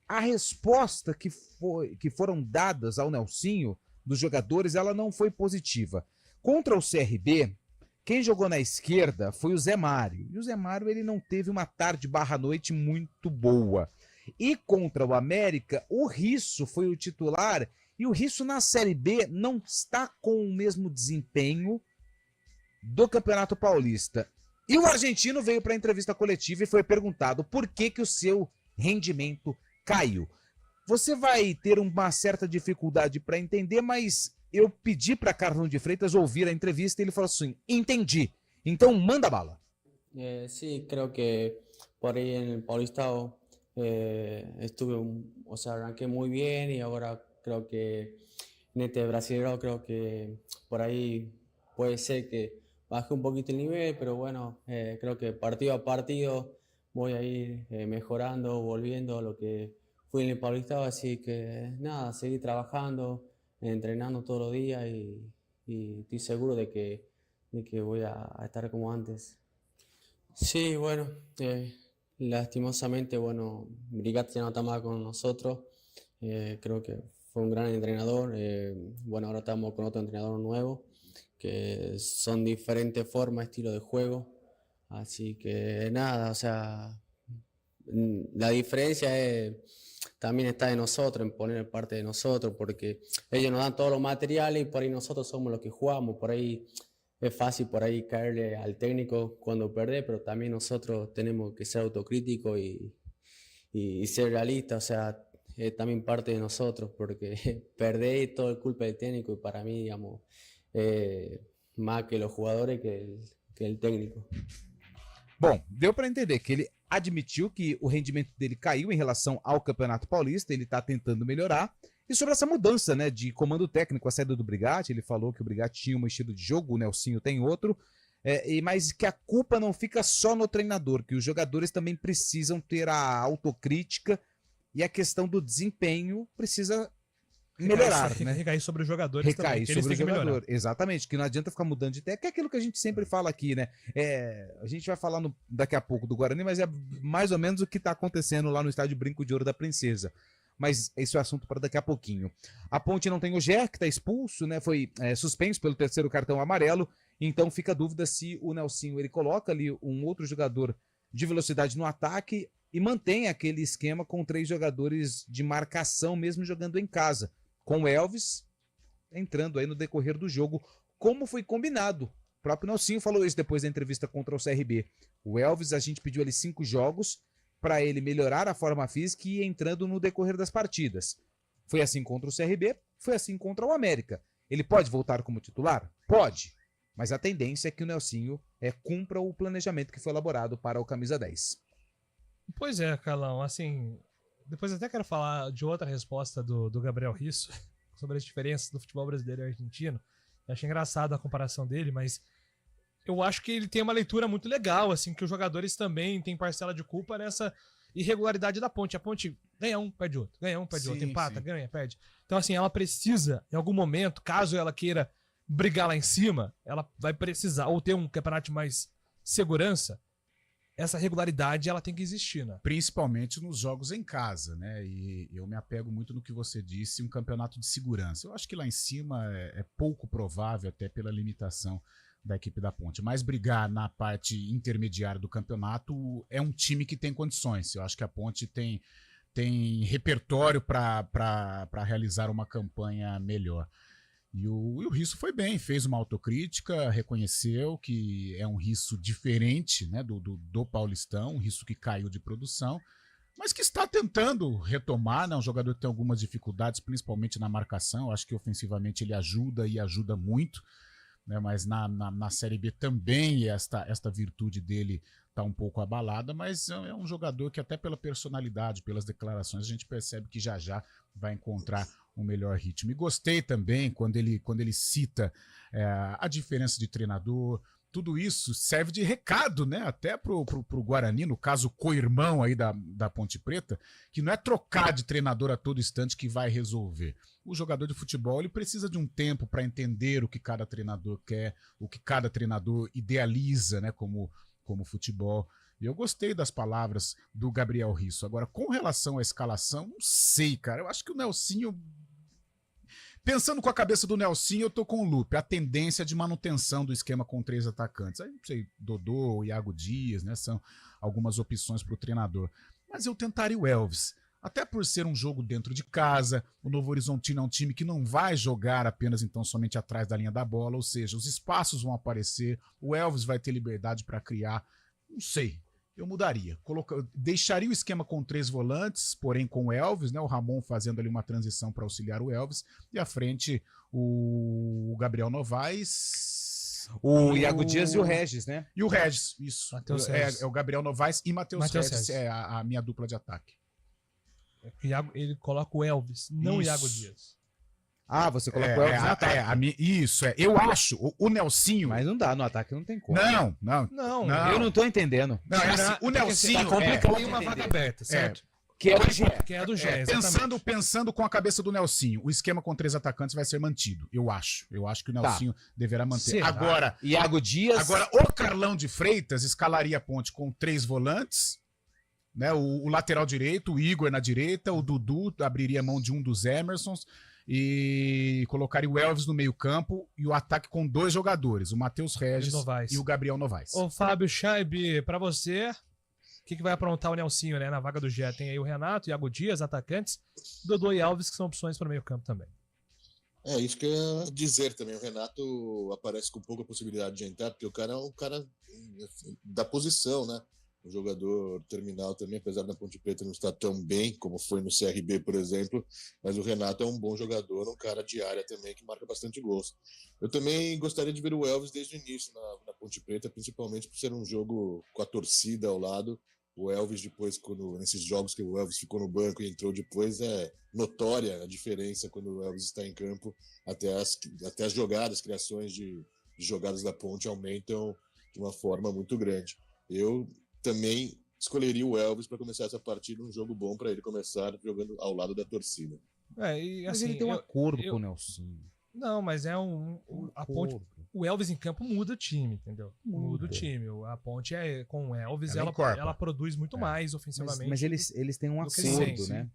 a resposta que foram dadas ao Nelsinho dos jogadores, ela não foi positiva. Contra o CRB, quem jogou na esquerda foi o Zé Mário. E o Zé Mário, ele não teve uma tarde/noite muito boa. E contra o América, o Risso foi o titular, e o Risso na Série B não está com o mesmo desempenho do Campeonato Paulista. E o argentino veio para a entrevista coletiva e foi perguntado por que o seu rendimento caiu. Você vai ter uma certa dificuldade para entender, mas eu pedi para Carlão de Freitas ouvir a entrevista e ele falou assim, entendi, então manda bala. Sí, creo que por ahí en el Paulistao arranqué muy bien y ahora creo que en este Brasileirão creo que por ahí puede ser que baje un poquito el nivel, pero bueno, creo que partido a partido voy a ir mejorando, volviendo a lo que fui en el Paulistao, así que nada, seguir trabajando, entrenando todos los días y estoy seguro de que voy a estar como antes. Sí, bueno, lastimosamente, bueno, Brigatti ya no está más con nosotros, creo que fue un gran entrenador, bueno, ahora estamos con otro entrenador nuevo, que son diferentes formas, estilo de juego, así que nada, o sea, la diferencia también está de nosotros, en poner parte de nosotros, porque ellos nos dan todos los materiales y por ahí nosotros somos los que jugamos, por ahí es fácil por ahí caerle al técnico cuando pierde, pero también nosotros tenemos que ser autocríticos y ser realistas, o sea, es también parte de nosotros, porque perder es todo el culpa del técnico y para mí, digamos, más que los jugadores que el técnico. Bom, deu para entender que ele admitiu que o rendimento dele caiu em relação ao Campeonato Paulista, ele está tentando melhorar. E sobre essa mudança, né, de comando técnico, a saída do Brigatti, ele falou que o Brigatti tinha um estilo de jogo, o Nelsinho tem outro, mas que a culpa não fica só no treinador, que os jogadores também precisam ter a autocrítica e a questão do desempenho precisa melhorar, né? Recair sobre os jogadores Recair também, sobre o jogador, exatamente, que não adianta ficar mudando de técnica, que é aquilo que a gente sempre fala aqui, né? A gente vai falar daqui a pouco do Guarani, mas é mais ou menos o que está acontecendo lá no estádio Brinco de Ouro da Princesa. Mas esse é o assunto para daqui a pouquinho. A Ponte não tem o Ger, que está expulso, né? Foi suspenso pelo terceiro cartão amarelo, então fica a dúvida se o Nelsinho ele coloca ali um outro jogador de velocidade no ataque e mantém aquele esquema com 3 jogadores de marcação, mesmo jogando em casa, com o Elvis entrando aí no decorrer do jogo, como foi combinado. O próprio Nelsinho falou isso depois da entrevista contra o CRB. O Elvis, a gente pediu ali 5 jogos para ele melhorar a forma física e ir entrando no decorrer das partidas. Foi assim contra o CRB, foi assim contra o América. Ele pode voltar como titular? Pode. Mas a tendência é que o Nelsinho cumpra o planejamento que foi elaborado para o Camisa 10. Pois é, Carlão, assim... Depois até quero falar de outra resposta do Gabriel Risso sobre as diferenças do futebol brasileiro e argentino. Eu achei engraçado a comparação dele, mas eu acho que ele tem uma leitura muito legal, assim, que os jogadores também têm parcela de culpa nessa irregularidade da Ponte. A Ponte ganha um, perde outro, ganha um, perde outro, empata, ganha, perde. Então, assim, ela precisa, em algum momento, caso ela queira brigar lá em cima, ela vai precisar, ou ter um campeonato de mais segurança, essa regularidade ela tem que existir, né? Principalmente nos jogos em casa, né? E eu me apego muito no que você disse, um campeonato de segurança. Eu acho que lá em cima é pouco provável, até pela limitação da equipe da Ponte. Mas brigar na parte intermediária do campeonato é um time que tem condições. Eu acho que a Ponte tem repertório para realizar uma campanha melhor. E o Risso foi bem, fez uma autocrítica, reconheceu que é um Risso diferente, né, do Paulistão, um Risso que caiu de produção, mas que está tentando retomar, né, um jogador que tem algumas dificuldades, principalmente na marcação. Eu acho que ofensivamente ele ajuda e ajuda muito, né, mas na Série B também esta virtude dele está um pouco abalada, mas é um jogador que até pela personalidade, pelas declarações, a gente percebe que já vai encontrar um melhor ritmo. E gostei também quando ele cita a diferença de treinador. Tudo isso serve de recado, né? Até pro Guarani, no caso co-irmão aí da Ponte Preta, que não é trocar de treinador a todo instante que vai resolver. O jogador de futebol ele precisa de um tempo para entender o que cada treinador quer, o que cada treinador idealiza, né? Como futebol. E eu gostei das palavras do Gabriel Risso. Agora, com relação à escalação, não sei, cara. Eu acho que o Nelsinho... Pensando com a cabeça do Nelsinho, eu tô com o Lupe. A tendência de manutenção do esquema com 3 atacantes. Aí, não sei, Dodô, Iago Dias, né? São algumas opções para o treinador. Mas eu tentaria o Elvis. Até por ser um jogo dentro de casa, o Novo Horizontino é um time que não vai jogar apenas então somente atrás da linha da bola, ou seja, os espaços vão aparecer, o Elvis vai ter liberdade para criar, não sei, eu mudaria, deixaria o esquema com 3 volantes, porém com o Elvis, né, o Ramon fazendo ali uma transição para auxiliar o Elvis, e à frente o Gabriel Novaes... O Iago Dias e o Regis, né? E o Regis, isso. Regis. É o Gabriel Novaes e Matheus Regis, é a minha dupla de ataque. Ele coloca o Elvis, não o Iago Dias. Ah, você coloca o Elvis no ataque. Eu acho, o Nelsinho... Mas não dá, no ataque não tem como. Não. Eu não tô entendendo. Não, o Nelsinho... Tem uma vaga aberta, certo? Que é do Gé. Que é do Gé, pensando com a cabeça do Nelsinho, o esquema com 3 atacantes vai ser mantido, eu acho. Eu acho que o Nelsinho deverá manter. Será? Agora, Iago Dias... Agora, o Carlão de Freitas escalaria a ponte com 3 volantes... Né, o lateral direito, o Igor na direita, o Dudu abriria mão de um dos Emersons e colocaria o Elvis no meio campo e o ataque com 2 jogadores, o Matheus Regis e o Gabriel Novaes. Ô Fábio Scheib, pra você, o que vai aprontar o Nelsinho, né, na vaga do Gé? Tem aí o Renato, Iago Dias, atacantes, Dudu e Elvis, que são opções para o meio campo também. É isso que eu ia dizer também. O Renato aparece com pouca possibilidade de entrar, porque o cara é um cara da posição, né? Um jogador terminal também, apesar da Ponte Preta não estar tão bem como foi no CRB, por exemplo, mas o Renato é um bom jogador, um cara de área também que marca bastante gols. Eu também gostaria de ver o Elvis desde o início na Ponte Preta, principalmente por ser um jogo com a torcida ao lado. O Elvis depois, nesses jogos que o Elvis ficou no banco e entrou depois, é notória a diferença quando o Elvis está em campo, até as jogadas, criações de jogadas da Ponte aumentam de uma forma muito grande. Eu também escolheria o Elvis para começar essa partida, um jogo bom para ele começar jogando ao lado da torcida. Mas ele tem um acordo com o Nelson. Não, mas é a Ponte. O Elvis em campo muda o time, entendeu? Muda o time. A Ponte com o Elvis, ela produz muito mais ofensivamente. Mas eles têm um acordo, né?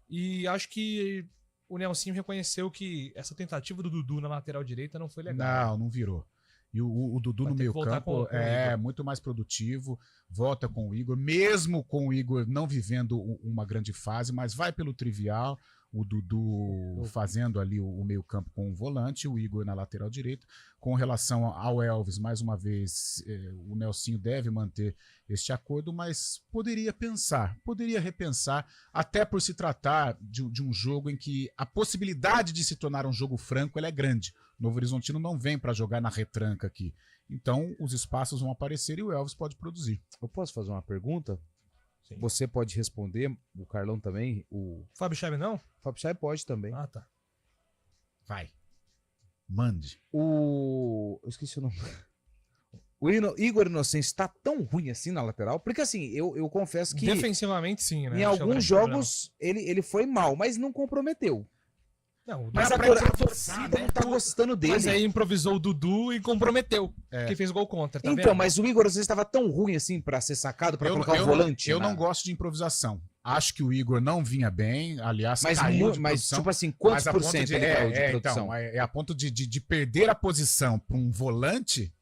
E acho que o Nelsinho reconheceu que essa tentativa do Dudu na lateral direita não foi legal. Não virou. E o Dudu no meio campo é muito mais produtivo, volta com o Igor, mesmo com o Igor não vivendo uma grande fase, mas vai pelo trivial, o Dudu fazendo ali o meio campo com o volante, o Igor na lateral direita. Com relação ao Elvis, mais uma vez, o Nelsinho deve manter este acordo, mas poderia repensar, até por se tratar de um jogo em que a possibilidade de se tornar um jogo franco ela é grande. O Novo Horizontino não vem para jogar na retranca aqui. Então, os espaços vão aparecer e o Elvis pode produzir. Eu posso fazer uma pergunta? Sim. Você pode responder, o Carlão também. O Fábio Scheib não? O Fábio Scheib pode também. Ah, tá. Vai. Mande. Eu esqueci o nome. O Igor Inocêncio está tão ruim assim na lateral? Porque assim, eu confesso que... Defensivamente sim, né? Em alguns jogos ele foi mal, mas não comprometeu. Não, mas a torcida não tá gostando dele. Mas aí improvisou o Dudu e comprometeu, que fez gol contra, tá vendo? Mas o Igor às vezes estava tão ruim assim pra ser sacado, pra colocar o volante. Eu não gosto de improvisação. Acho que o Igor não vinha bem, aliás, caiu de produção. Tipo assim, quantos por cento ele caiu de produção? Então, a ponto de perder a posição para um volante,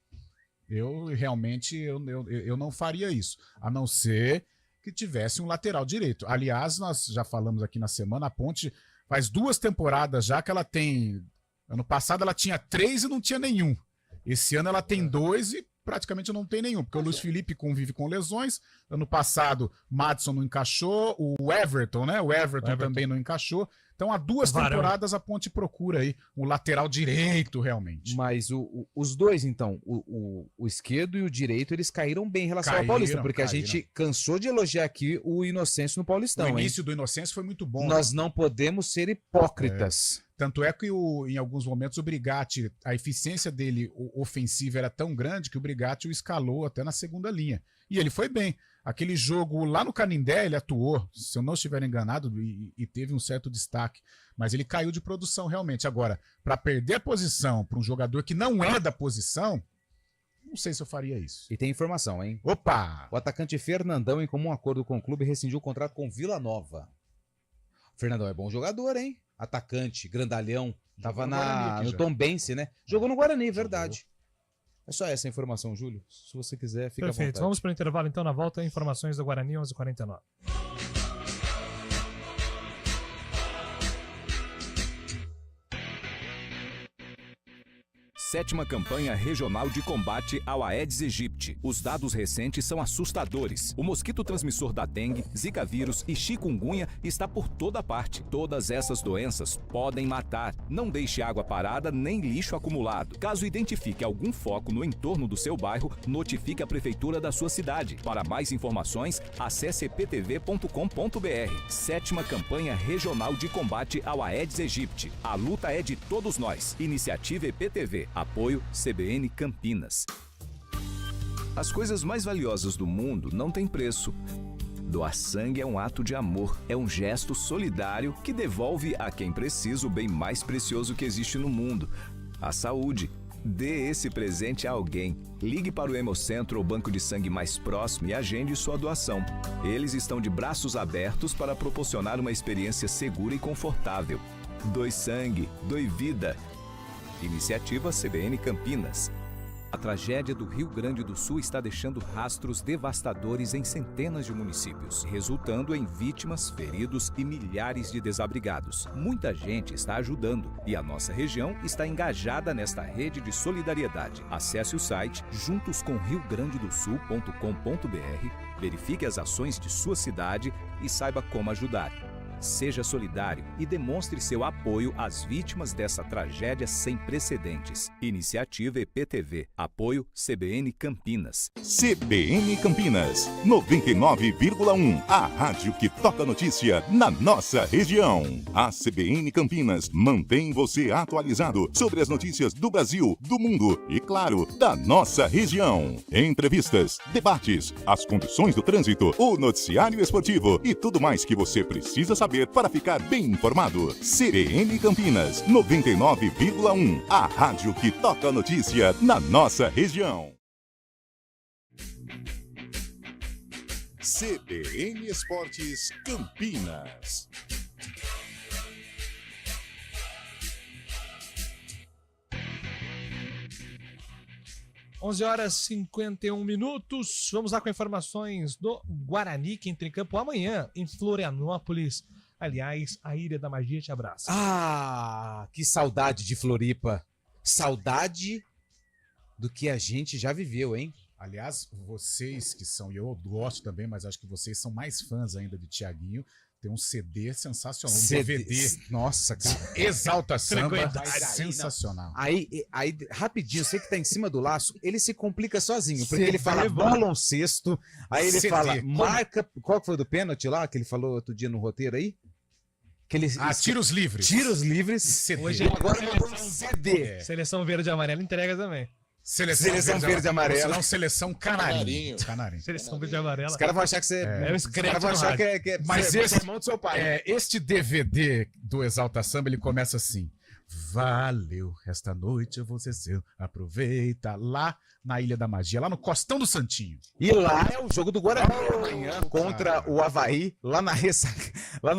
eu realmente eu não faria isso, a não ser que tivesse um lateral direito. Aliás, nós já falamos aqui na semana, a Ponte faz 2 temporadas já que ela tem... Ano passado ela tinha 3 e não tinha nenhum. Esse ano ela tem 2 e praticamente não tem nenhum, porque o Luiz Felipe convive com lesões. Ano passado, Madison não encaixou, o Everton, né? O Everton também não encaixou. Então, há 2 temporadas a Ponte procura aí um lateral direito, realmente. Mas os dois, então, o esquerdo e o direito, eles caíram bem em relação ao Paulista, porque a gente cansou de elogiar aqui o Inocêncio no Paulistão. O início do Inocêncio foi muito bom. Nós não podemos ser hipócritas. Tanto é que em alguns momentos o Brigatti, a eficiência dele ofensiva era tão grande que o Brigatti o escalou até na segunda linha. E ele foi bem. Aquele jogo lá no Canindé ele atuou, se eu não estiver enganado, e teve um certo destaque. Mas ele caiu de produção realmente. Agora, para perder a posição para um jogador que não é da posição, não sei se eu faria isso. E tem informação, hein? Opa! O atacante Fernandão, em comum acordo com o clube, rescindiu o contrato com Vila Nova. O Fernandão é bom jogador, hein? Atacante, grandalhão. Tava no Tombense, né? Jogou no Guarani, verdade. É só essa a informação, Júlio. Se você quiser, fica à vontade. Vamos para o intervalo, então. Na volta, informações do Guarani, 11h49. 7ª campanha regional de combate ao Aedes aegypti. Os dados recentes são assustadores. O mosquito transmissor da dengue, zika vírus e chikungunya está por toda parte. Todas essas doenças podem matar. Não deixe água parada nem lixo acumulado. Caso identifique algum foco no entorno do seu bairro, notifique a prefeitura da sua cidade. Para mais informações, acesse eptv.com.br. 7ª campanha regional de combate ao Aedes aegypti. A luta é de todos nós. Iniciativa EPTV. Apoio CBN Campinas. As coisas mais valiosas do mundo não têm preço. Doar sangue é um ato de amor, é um gesto solidário que devolve a quem precisa o bem mais precioso que existe no mundo, a saúde. Dê esse presente a alguém. Ligue para o Hemocentro ou banco de sangue mais próximo e agende sua doação. Eles estão de braços abertos para proporcionar uma experiência segura e confortável. Doe sangue, doe vida. Iniciativa CBN Campinas. A tragédia do Rio Grande do Sul está deixando rastros devastadores em centenas de municípios, resultando em vítimas, feridos e milhares de desabrigados. Muita gente está ajudando e a nossa região está engajada nesta rede de solidariedade. Acesse o site juntoscomrioGrandedoSul.com.br, verifique as ações de sua cidade e saiba como ajudar. Seja solidário e demonstre seu apoio às vítimas dessa tragédia sem precedentes. Iniciativa EPTV. Apoio CBN Campinas. CBN Campinas, 99,1. A rádio que toca notícia na nossa região. A CBN Campinas mantém você atualizado sobre as notícias do Brasil, do mundo e, claro, da nossa região. Entrevistas, debates, as condições do trânsito, o noticiário esportivo e tudo mais que você precisa saber para ficar bem informado. CBN Campinas, 99,1. A rádio que toca a notícia na nossa região. CBN Esportes Campinas. Onze horas e 51 minutos. Vamos lá com informações do Guarani, que entra em campo amanhã em Florianópolis. Aliás, a Ilha da Magia te abraça. Ah, que saudade de Floripa. Saudade do que a gente já viveu, hein? Aliás, vocês que são, e eu gosto também, mas acho que vocês são mais fãs ainda de Thiaguinho. Tem um CD sensacional, um DVD. Nossa, cara. Exalta Samba, sensacional. Aí, rapidinho, você que tá em cima do laço, ele se complica sozinho, porque ele fala baloncesto, aí ele fala, marca, qual que foi do pênalti lá, que ele falou outro dia no roteiro aí? Que ele, tiros livres. Tiros livres. CD. Hoje agora mandou CD. Seleção Verde e Amarela entrega também. Seleção Verde e Amarela. Não, Seleção Canarinho. Seleção Verde e Amarela. Os caras vão achar que você... Os caras vão achar que é mas você esse, irmão do seu pai. Este DVD do Exalta Samba, ele começa assim. Valeu, esta noite eu vou ser seu. Aproveita lá na Ilha da Magia, lá no Costão do Santinho. E lá é o jogo do Guarani amanhã contra o Avaí, lá na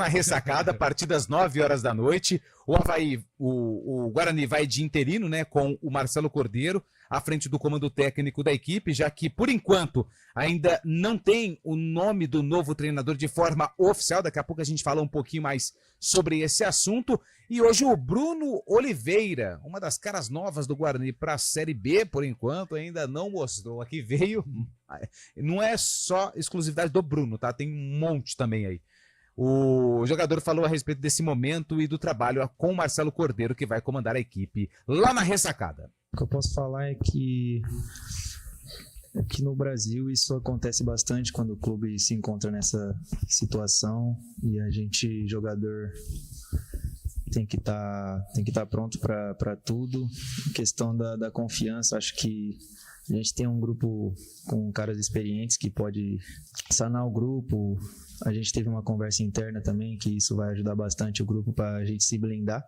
ressacada, a partir das 9 horas da noite. O Avaí, o Guarani vai de interino, né, com o Marcelo Cordeiro à frente do comando técnico da equipe, já que, por enquanto, ainda não tem o nome do novo treinador de forma oficial. Daqui a pouco a gente fala um pouquinho mais sobre esse assunto. E hoje o Bruno Oliveira, uma das caras novas do Guarani para a Série B, por enquanto, ainda não mostrou. Aqui veio, não é só exclusividade do Bruno, tá? Tem um monte também aí. O jogador falou a respeito desse momento e do trabalho com o Marcelo Cordeiro, que vai comandar a equipe lá na ressacada. O que eu posso falar é que aqui no Brasil isso acontece bastante quando o clube se encontra nessa situação e a gente, jogador, tem que estar pronto para tudo. Em questão da confiança, acho que a gente tem um grupo com caras experientes que pode sanar o grupo. A gente teve uma conversa interna também, que isso vai ajudar bastante o grupo para a gente se blindar.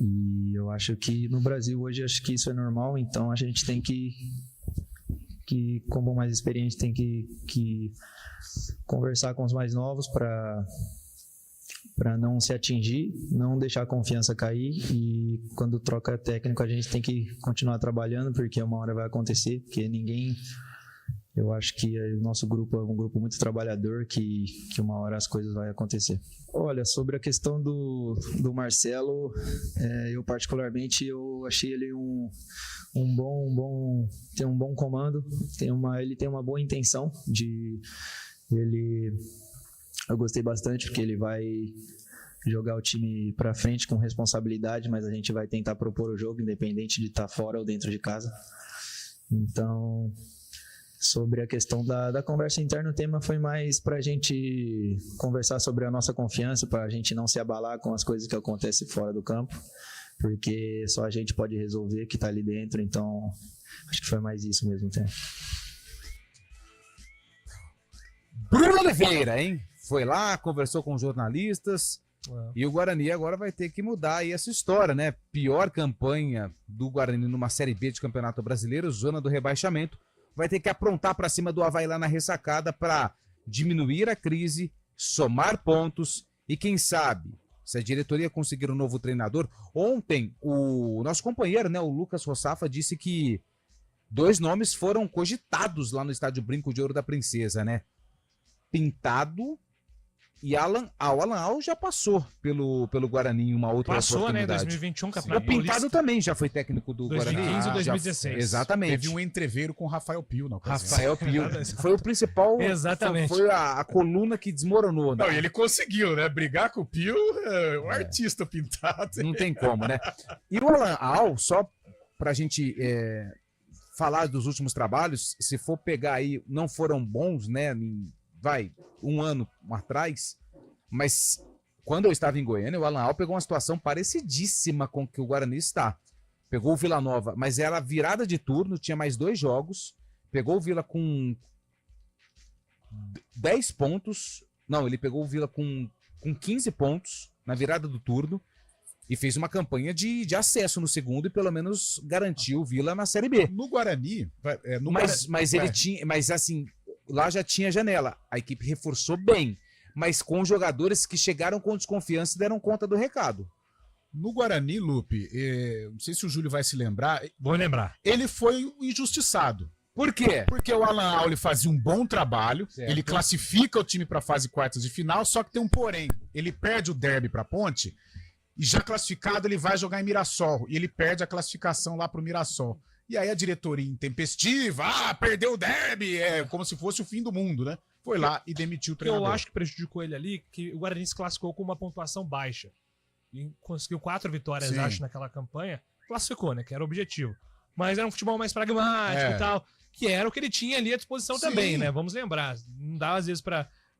E eu acho que no Brasil hoje, acho que isso é normal, então a gente tem que como mais experiente, tem que conversar com os mais novos para não se atingir, não deixar a confiança cair, e quando troca técnico a gente tem que continuar trabalhando, porque uma hora vai acontecer, porque ninguém eu acho que o nosso grupo é um grupo muito trabalhador, que uma hora as coisas vão acontecer. Olha, sobre a questão do Marcelo, eu particularmente eu achei ele tem um bom comando, ele tem uma boa intenção eu gostei bastante porque ele vai jogar o time para frente com responsabilidade, mas a gente vai tentar propor o jogo independente de estar fora ou dentro de casa. Então, sobre a questão da conversa interna, o tema foi mais para a gente conversar sobre a nossa confiança, para a gente não se abalar com as coisas que acontecem fora do campo, porque só a gente pode resolver que está ali dentro. Então, acho que foi mais isso mesmo. Bruno Oliveira, hein? Foi lá, conversou com jornalistas. E o Guarani agora vai ter que mudar aí essa história, né? Pior campanha do Guarani numa Série B de Campeonato Brasileiro, zona do rebaixamento. Vai ter que aprontar para cima do Avaí lá na ressacada para diminuir a crise, somar pontos e quem sabe, se a diretoria conseguir um novo treinador. Ontem, o nosso companheiro, né, o Lucas Rossafa, disse que 2 nomes foram cogitados lá no estádio Brinco de Ouro da Princesa, né? Pintado e Alan Al. Alan Al já passou pelo Guarani em uma outra oportunidade. Passou, né? 2021, Campeonato O Pintado Paulista. também já foi técnico do 2015 Guarani. e 2016. Exatamente. Teve um entreveiro com o Rafael Pio na ocasião. Rafael Pio. Foi o principal. Exatamente. Foi a coluna que desmoronou. Né? Não, e ele conseguiu, né? Brigar com o Pio, o artista Pintado. Não tem como, né? E o Alan Al, só pra gente falar dos últimos trabalhos, se for pegar aí, não foram bons, né? Vai, um ano atrás, mas quando eu estava em Goiânia, o Alan Al pegou uma situação parecidíssima com que o Guarani está. Pegou o Vila Nova, mas era virada de turno, tinha mais 2 jogos, pegou o Vila com 10 pontos, não, ele pegou o Vila com 15 pontos na virada do turno e fez uma campanha de acesso no segundo e pelo menos garantiu o Vila na Série B. No Guarani... Mas ele tinha, mas assim... Lá já tinha janela, a equipe reforçou bem, mas com jogadores que chegaram com desconfiança e deram conta do recado. No Guarani, Lupe, não sei se o Júlio vai se lembrar. Vou lembrar. Ele foi injustiçado. Por quê? Porque o Alan Al fazia um bom trabalho, ele classifica o time para a fase quartas de final, só que tem um porém. Ele perde o derby para a Ponte e já classificado ele vai jogar em Mirassol e ele perde a classificação lá para o Mirassol. E aí a diretoria intempestiva, perdeu o derby, como se fosse o fim do mundo, né? Foi lá e demitiu o treinador. Eu acho que prejudicou ele ali, que o Guarani se classificou com uma pontuação baixa. E conseguiu 4 vitórias, acho, naquela campanha. Classificou, né? Que era o objetivo. Mas era um futebol mais pragmático e tal, que era o que ele tinha ali à disposição também, né? Vamos lembrar. Não dá, às vezes,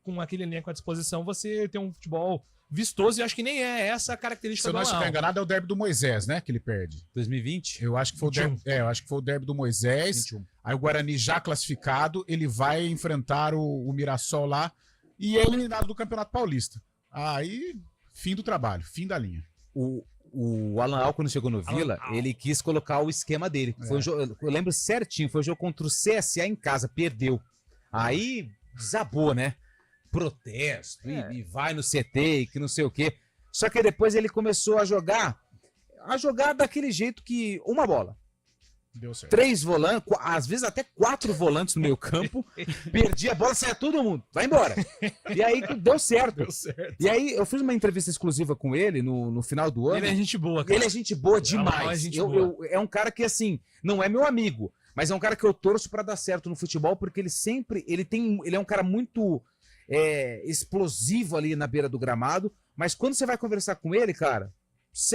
com aquele elenco à disposição, você ter um futebol vistoso, e acho que nem é essa a característica do Alan Al. Se eu não estiver enganado, é o derby do Moisés, né? Que ele perde. 2020? Eu acho que foi o derby, eu acho que foi o derby do Moisés. 21. Aí o Guarani já classificado, ele vai enfrentar o Mirassol lá e é eliminado do Campeonato Paulista. Aí, fim do trabalho, fim da linha. O Alan Al, quando chegou no Vila, ele quis colocar o esquema dele. Foi um jogo, eu lembro certinho, foi um jogo contra o CSA em casa, perdeu. Aí desabou, né? Protesto e vai no CT e que não sei o quê. Só que depois ele começou a jogar daquele jeito que uma bola. Deu certo. 3 volantes, às vezes até 4 volantes no meio campo, perdia a bola, saia todo mundo, vai embora. E aí deu certo. Deu certo. E aí eu fiz uma entrevista exclusiva com ele no final do ano. Ele é gente boa, cara. Ele é gente boa demais. É um cara que, assim, não é meu amigo, mas é um cara que eu torço pra dar certo no futebol, porque ele é um cara muito explosivo ali na beira do gramado, mas quando você vai conversar com ele, cara,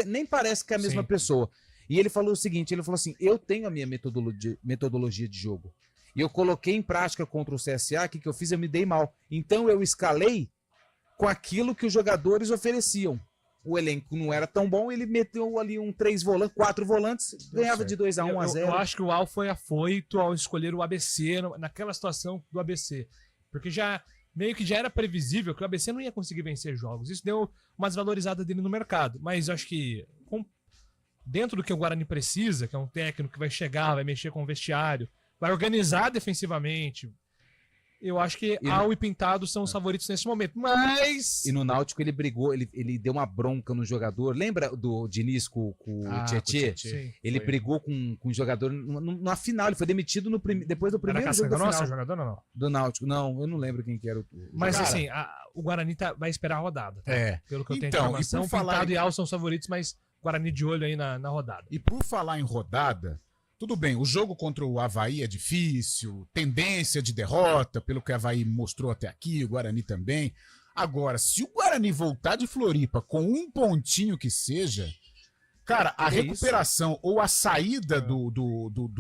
nem parece que é a mesma pessoa. E ele falou o seguinte, ele falou assim, eu tenho a minha metodologia de jogo. E eu coloquei em prática contra o CSA, o que eu fiz? Eu me dei mal. Então eu escalei com aquilo que os jogadores ofereciam. O elenco não era tão bom, ele meteu ali 4 volantes, ganhava de 2-1, 1-0. Eu acho que o Al foi afoito ao escolher o ABC, naquela situação do ABC. Porque meio que já era previsível que o ABC não ia conseguir vencer jogos. Isso deu uma desvalorizada dele no mercado. Mas eu acho que dentro do que o Guarani precisa, que é um técnico que vai chegar, vai mexer com o vestiário, vai organizar defensivamente, Eu acho que Al e Pintado são os favoritos nesse momento, mas... E no Náutico ele brigou, ele deu uma bronca no jogador. Lembra do Diniz com o Tietê? Ele brigou com o jogador na final, ele foi demitido depois do primeiro jogo da final. Nossa, jogador ou não? Do Náutico. Não, eu não lembro quem que era o Mas cara, assim, o Guarani vai esperar a rodada. Tá? Pelo que eu tenho de informação, Pintado e Al são os favoritos, mas Guarani de olho aí na rodada. E por falar em rodada... Tudo bem, o jogo contra o Avaí é difícil, tendência de derrota, pelo que o Avaí mostrou até aqui, o Guarani também. Agora, se o Guarani voltar de Floripa com um pontinho que seja, cara, a recuperação ou a saída do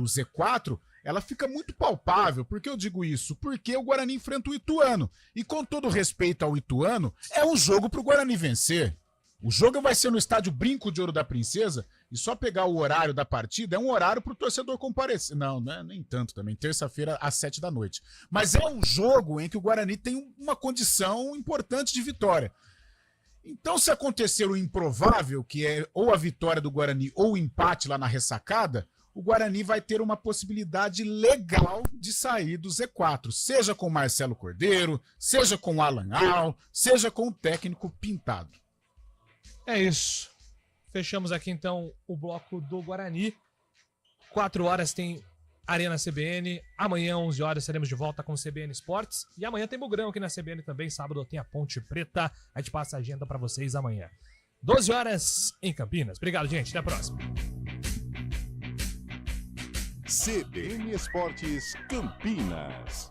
Z4, ela fica muito palpável. Por que eu digo isso? Porque o Guarani enfrenta o Ituano. E com todo respeito ao Ituano, é um jogo pro Guarani vencer. O jogo vai ser no estádio Brinco de Ouro da Princesa e só pegar o horário da partida é um horário para o torcedor comparecer. Não é nem tanto também, terça-feira às 7 da noite. Mas é um jogo em que o Guarani tem uma condição importante de vitória. Então, se acontecer o improvável, que é ou a vitória do Guarani ou o empate lá na ressacada, o Guarani vai ter uma possibilidade legal de sair do Z4, seja com Marcelo Cordeiro, seja com Alan Al, seja com o técnico Pintado. É isso. Fechamos aqui então o bloco do Guarani. 4 horas tem Arena CBN. Amanhã, 11 horas, estaremos de volta com o CBN Esportes. E amanhã tem Bugrão aqui na CBN também. Sábado tem a Ponte Preta. A gente passa a agenda para vocês amanhã. 12 horas em Campinas. Obrigado, gente. Até a próxima. CBN Esportes Campinas.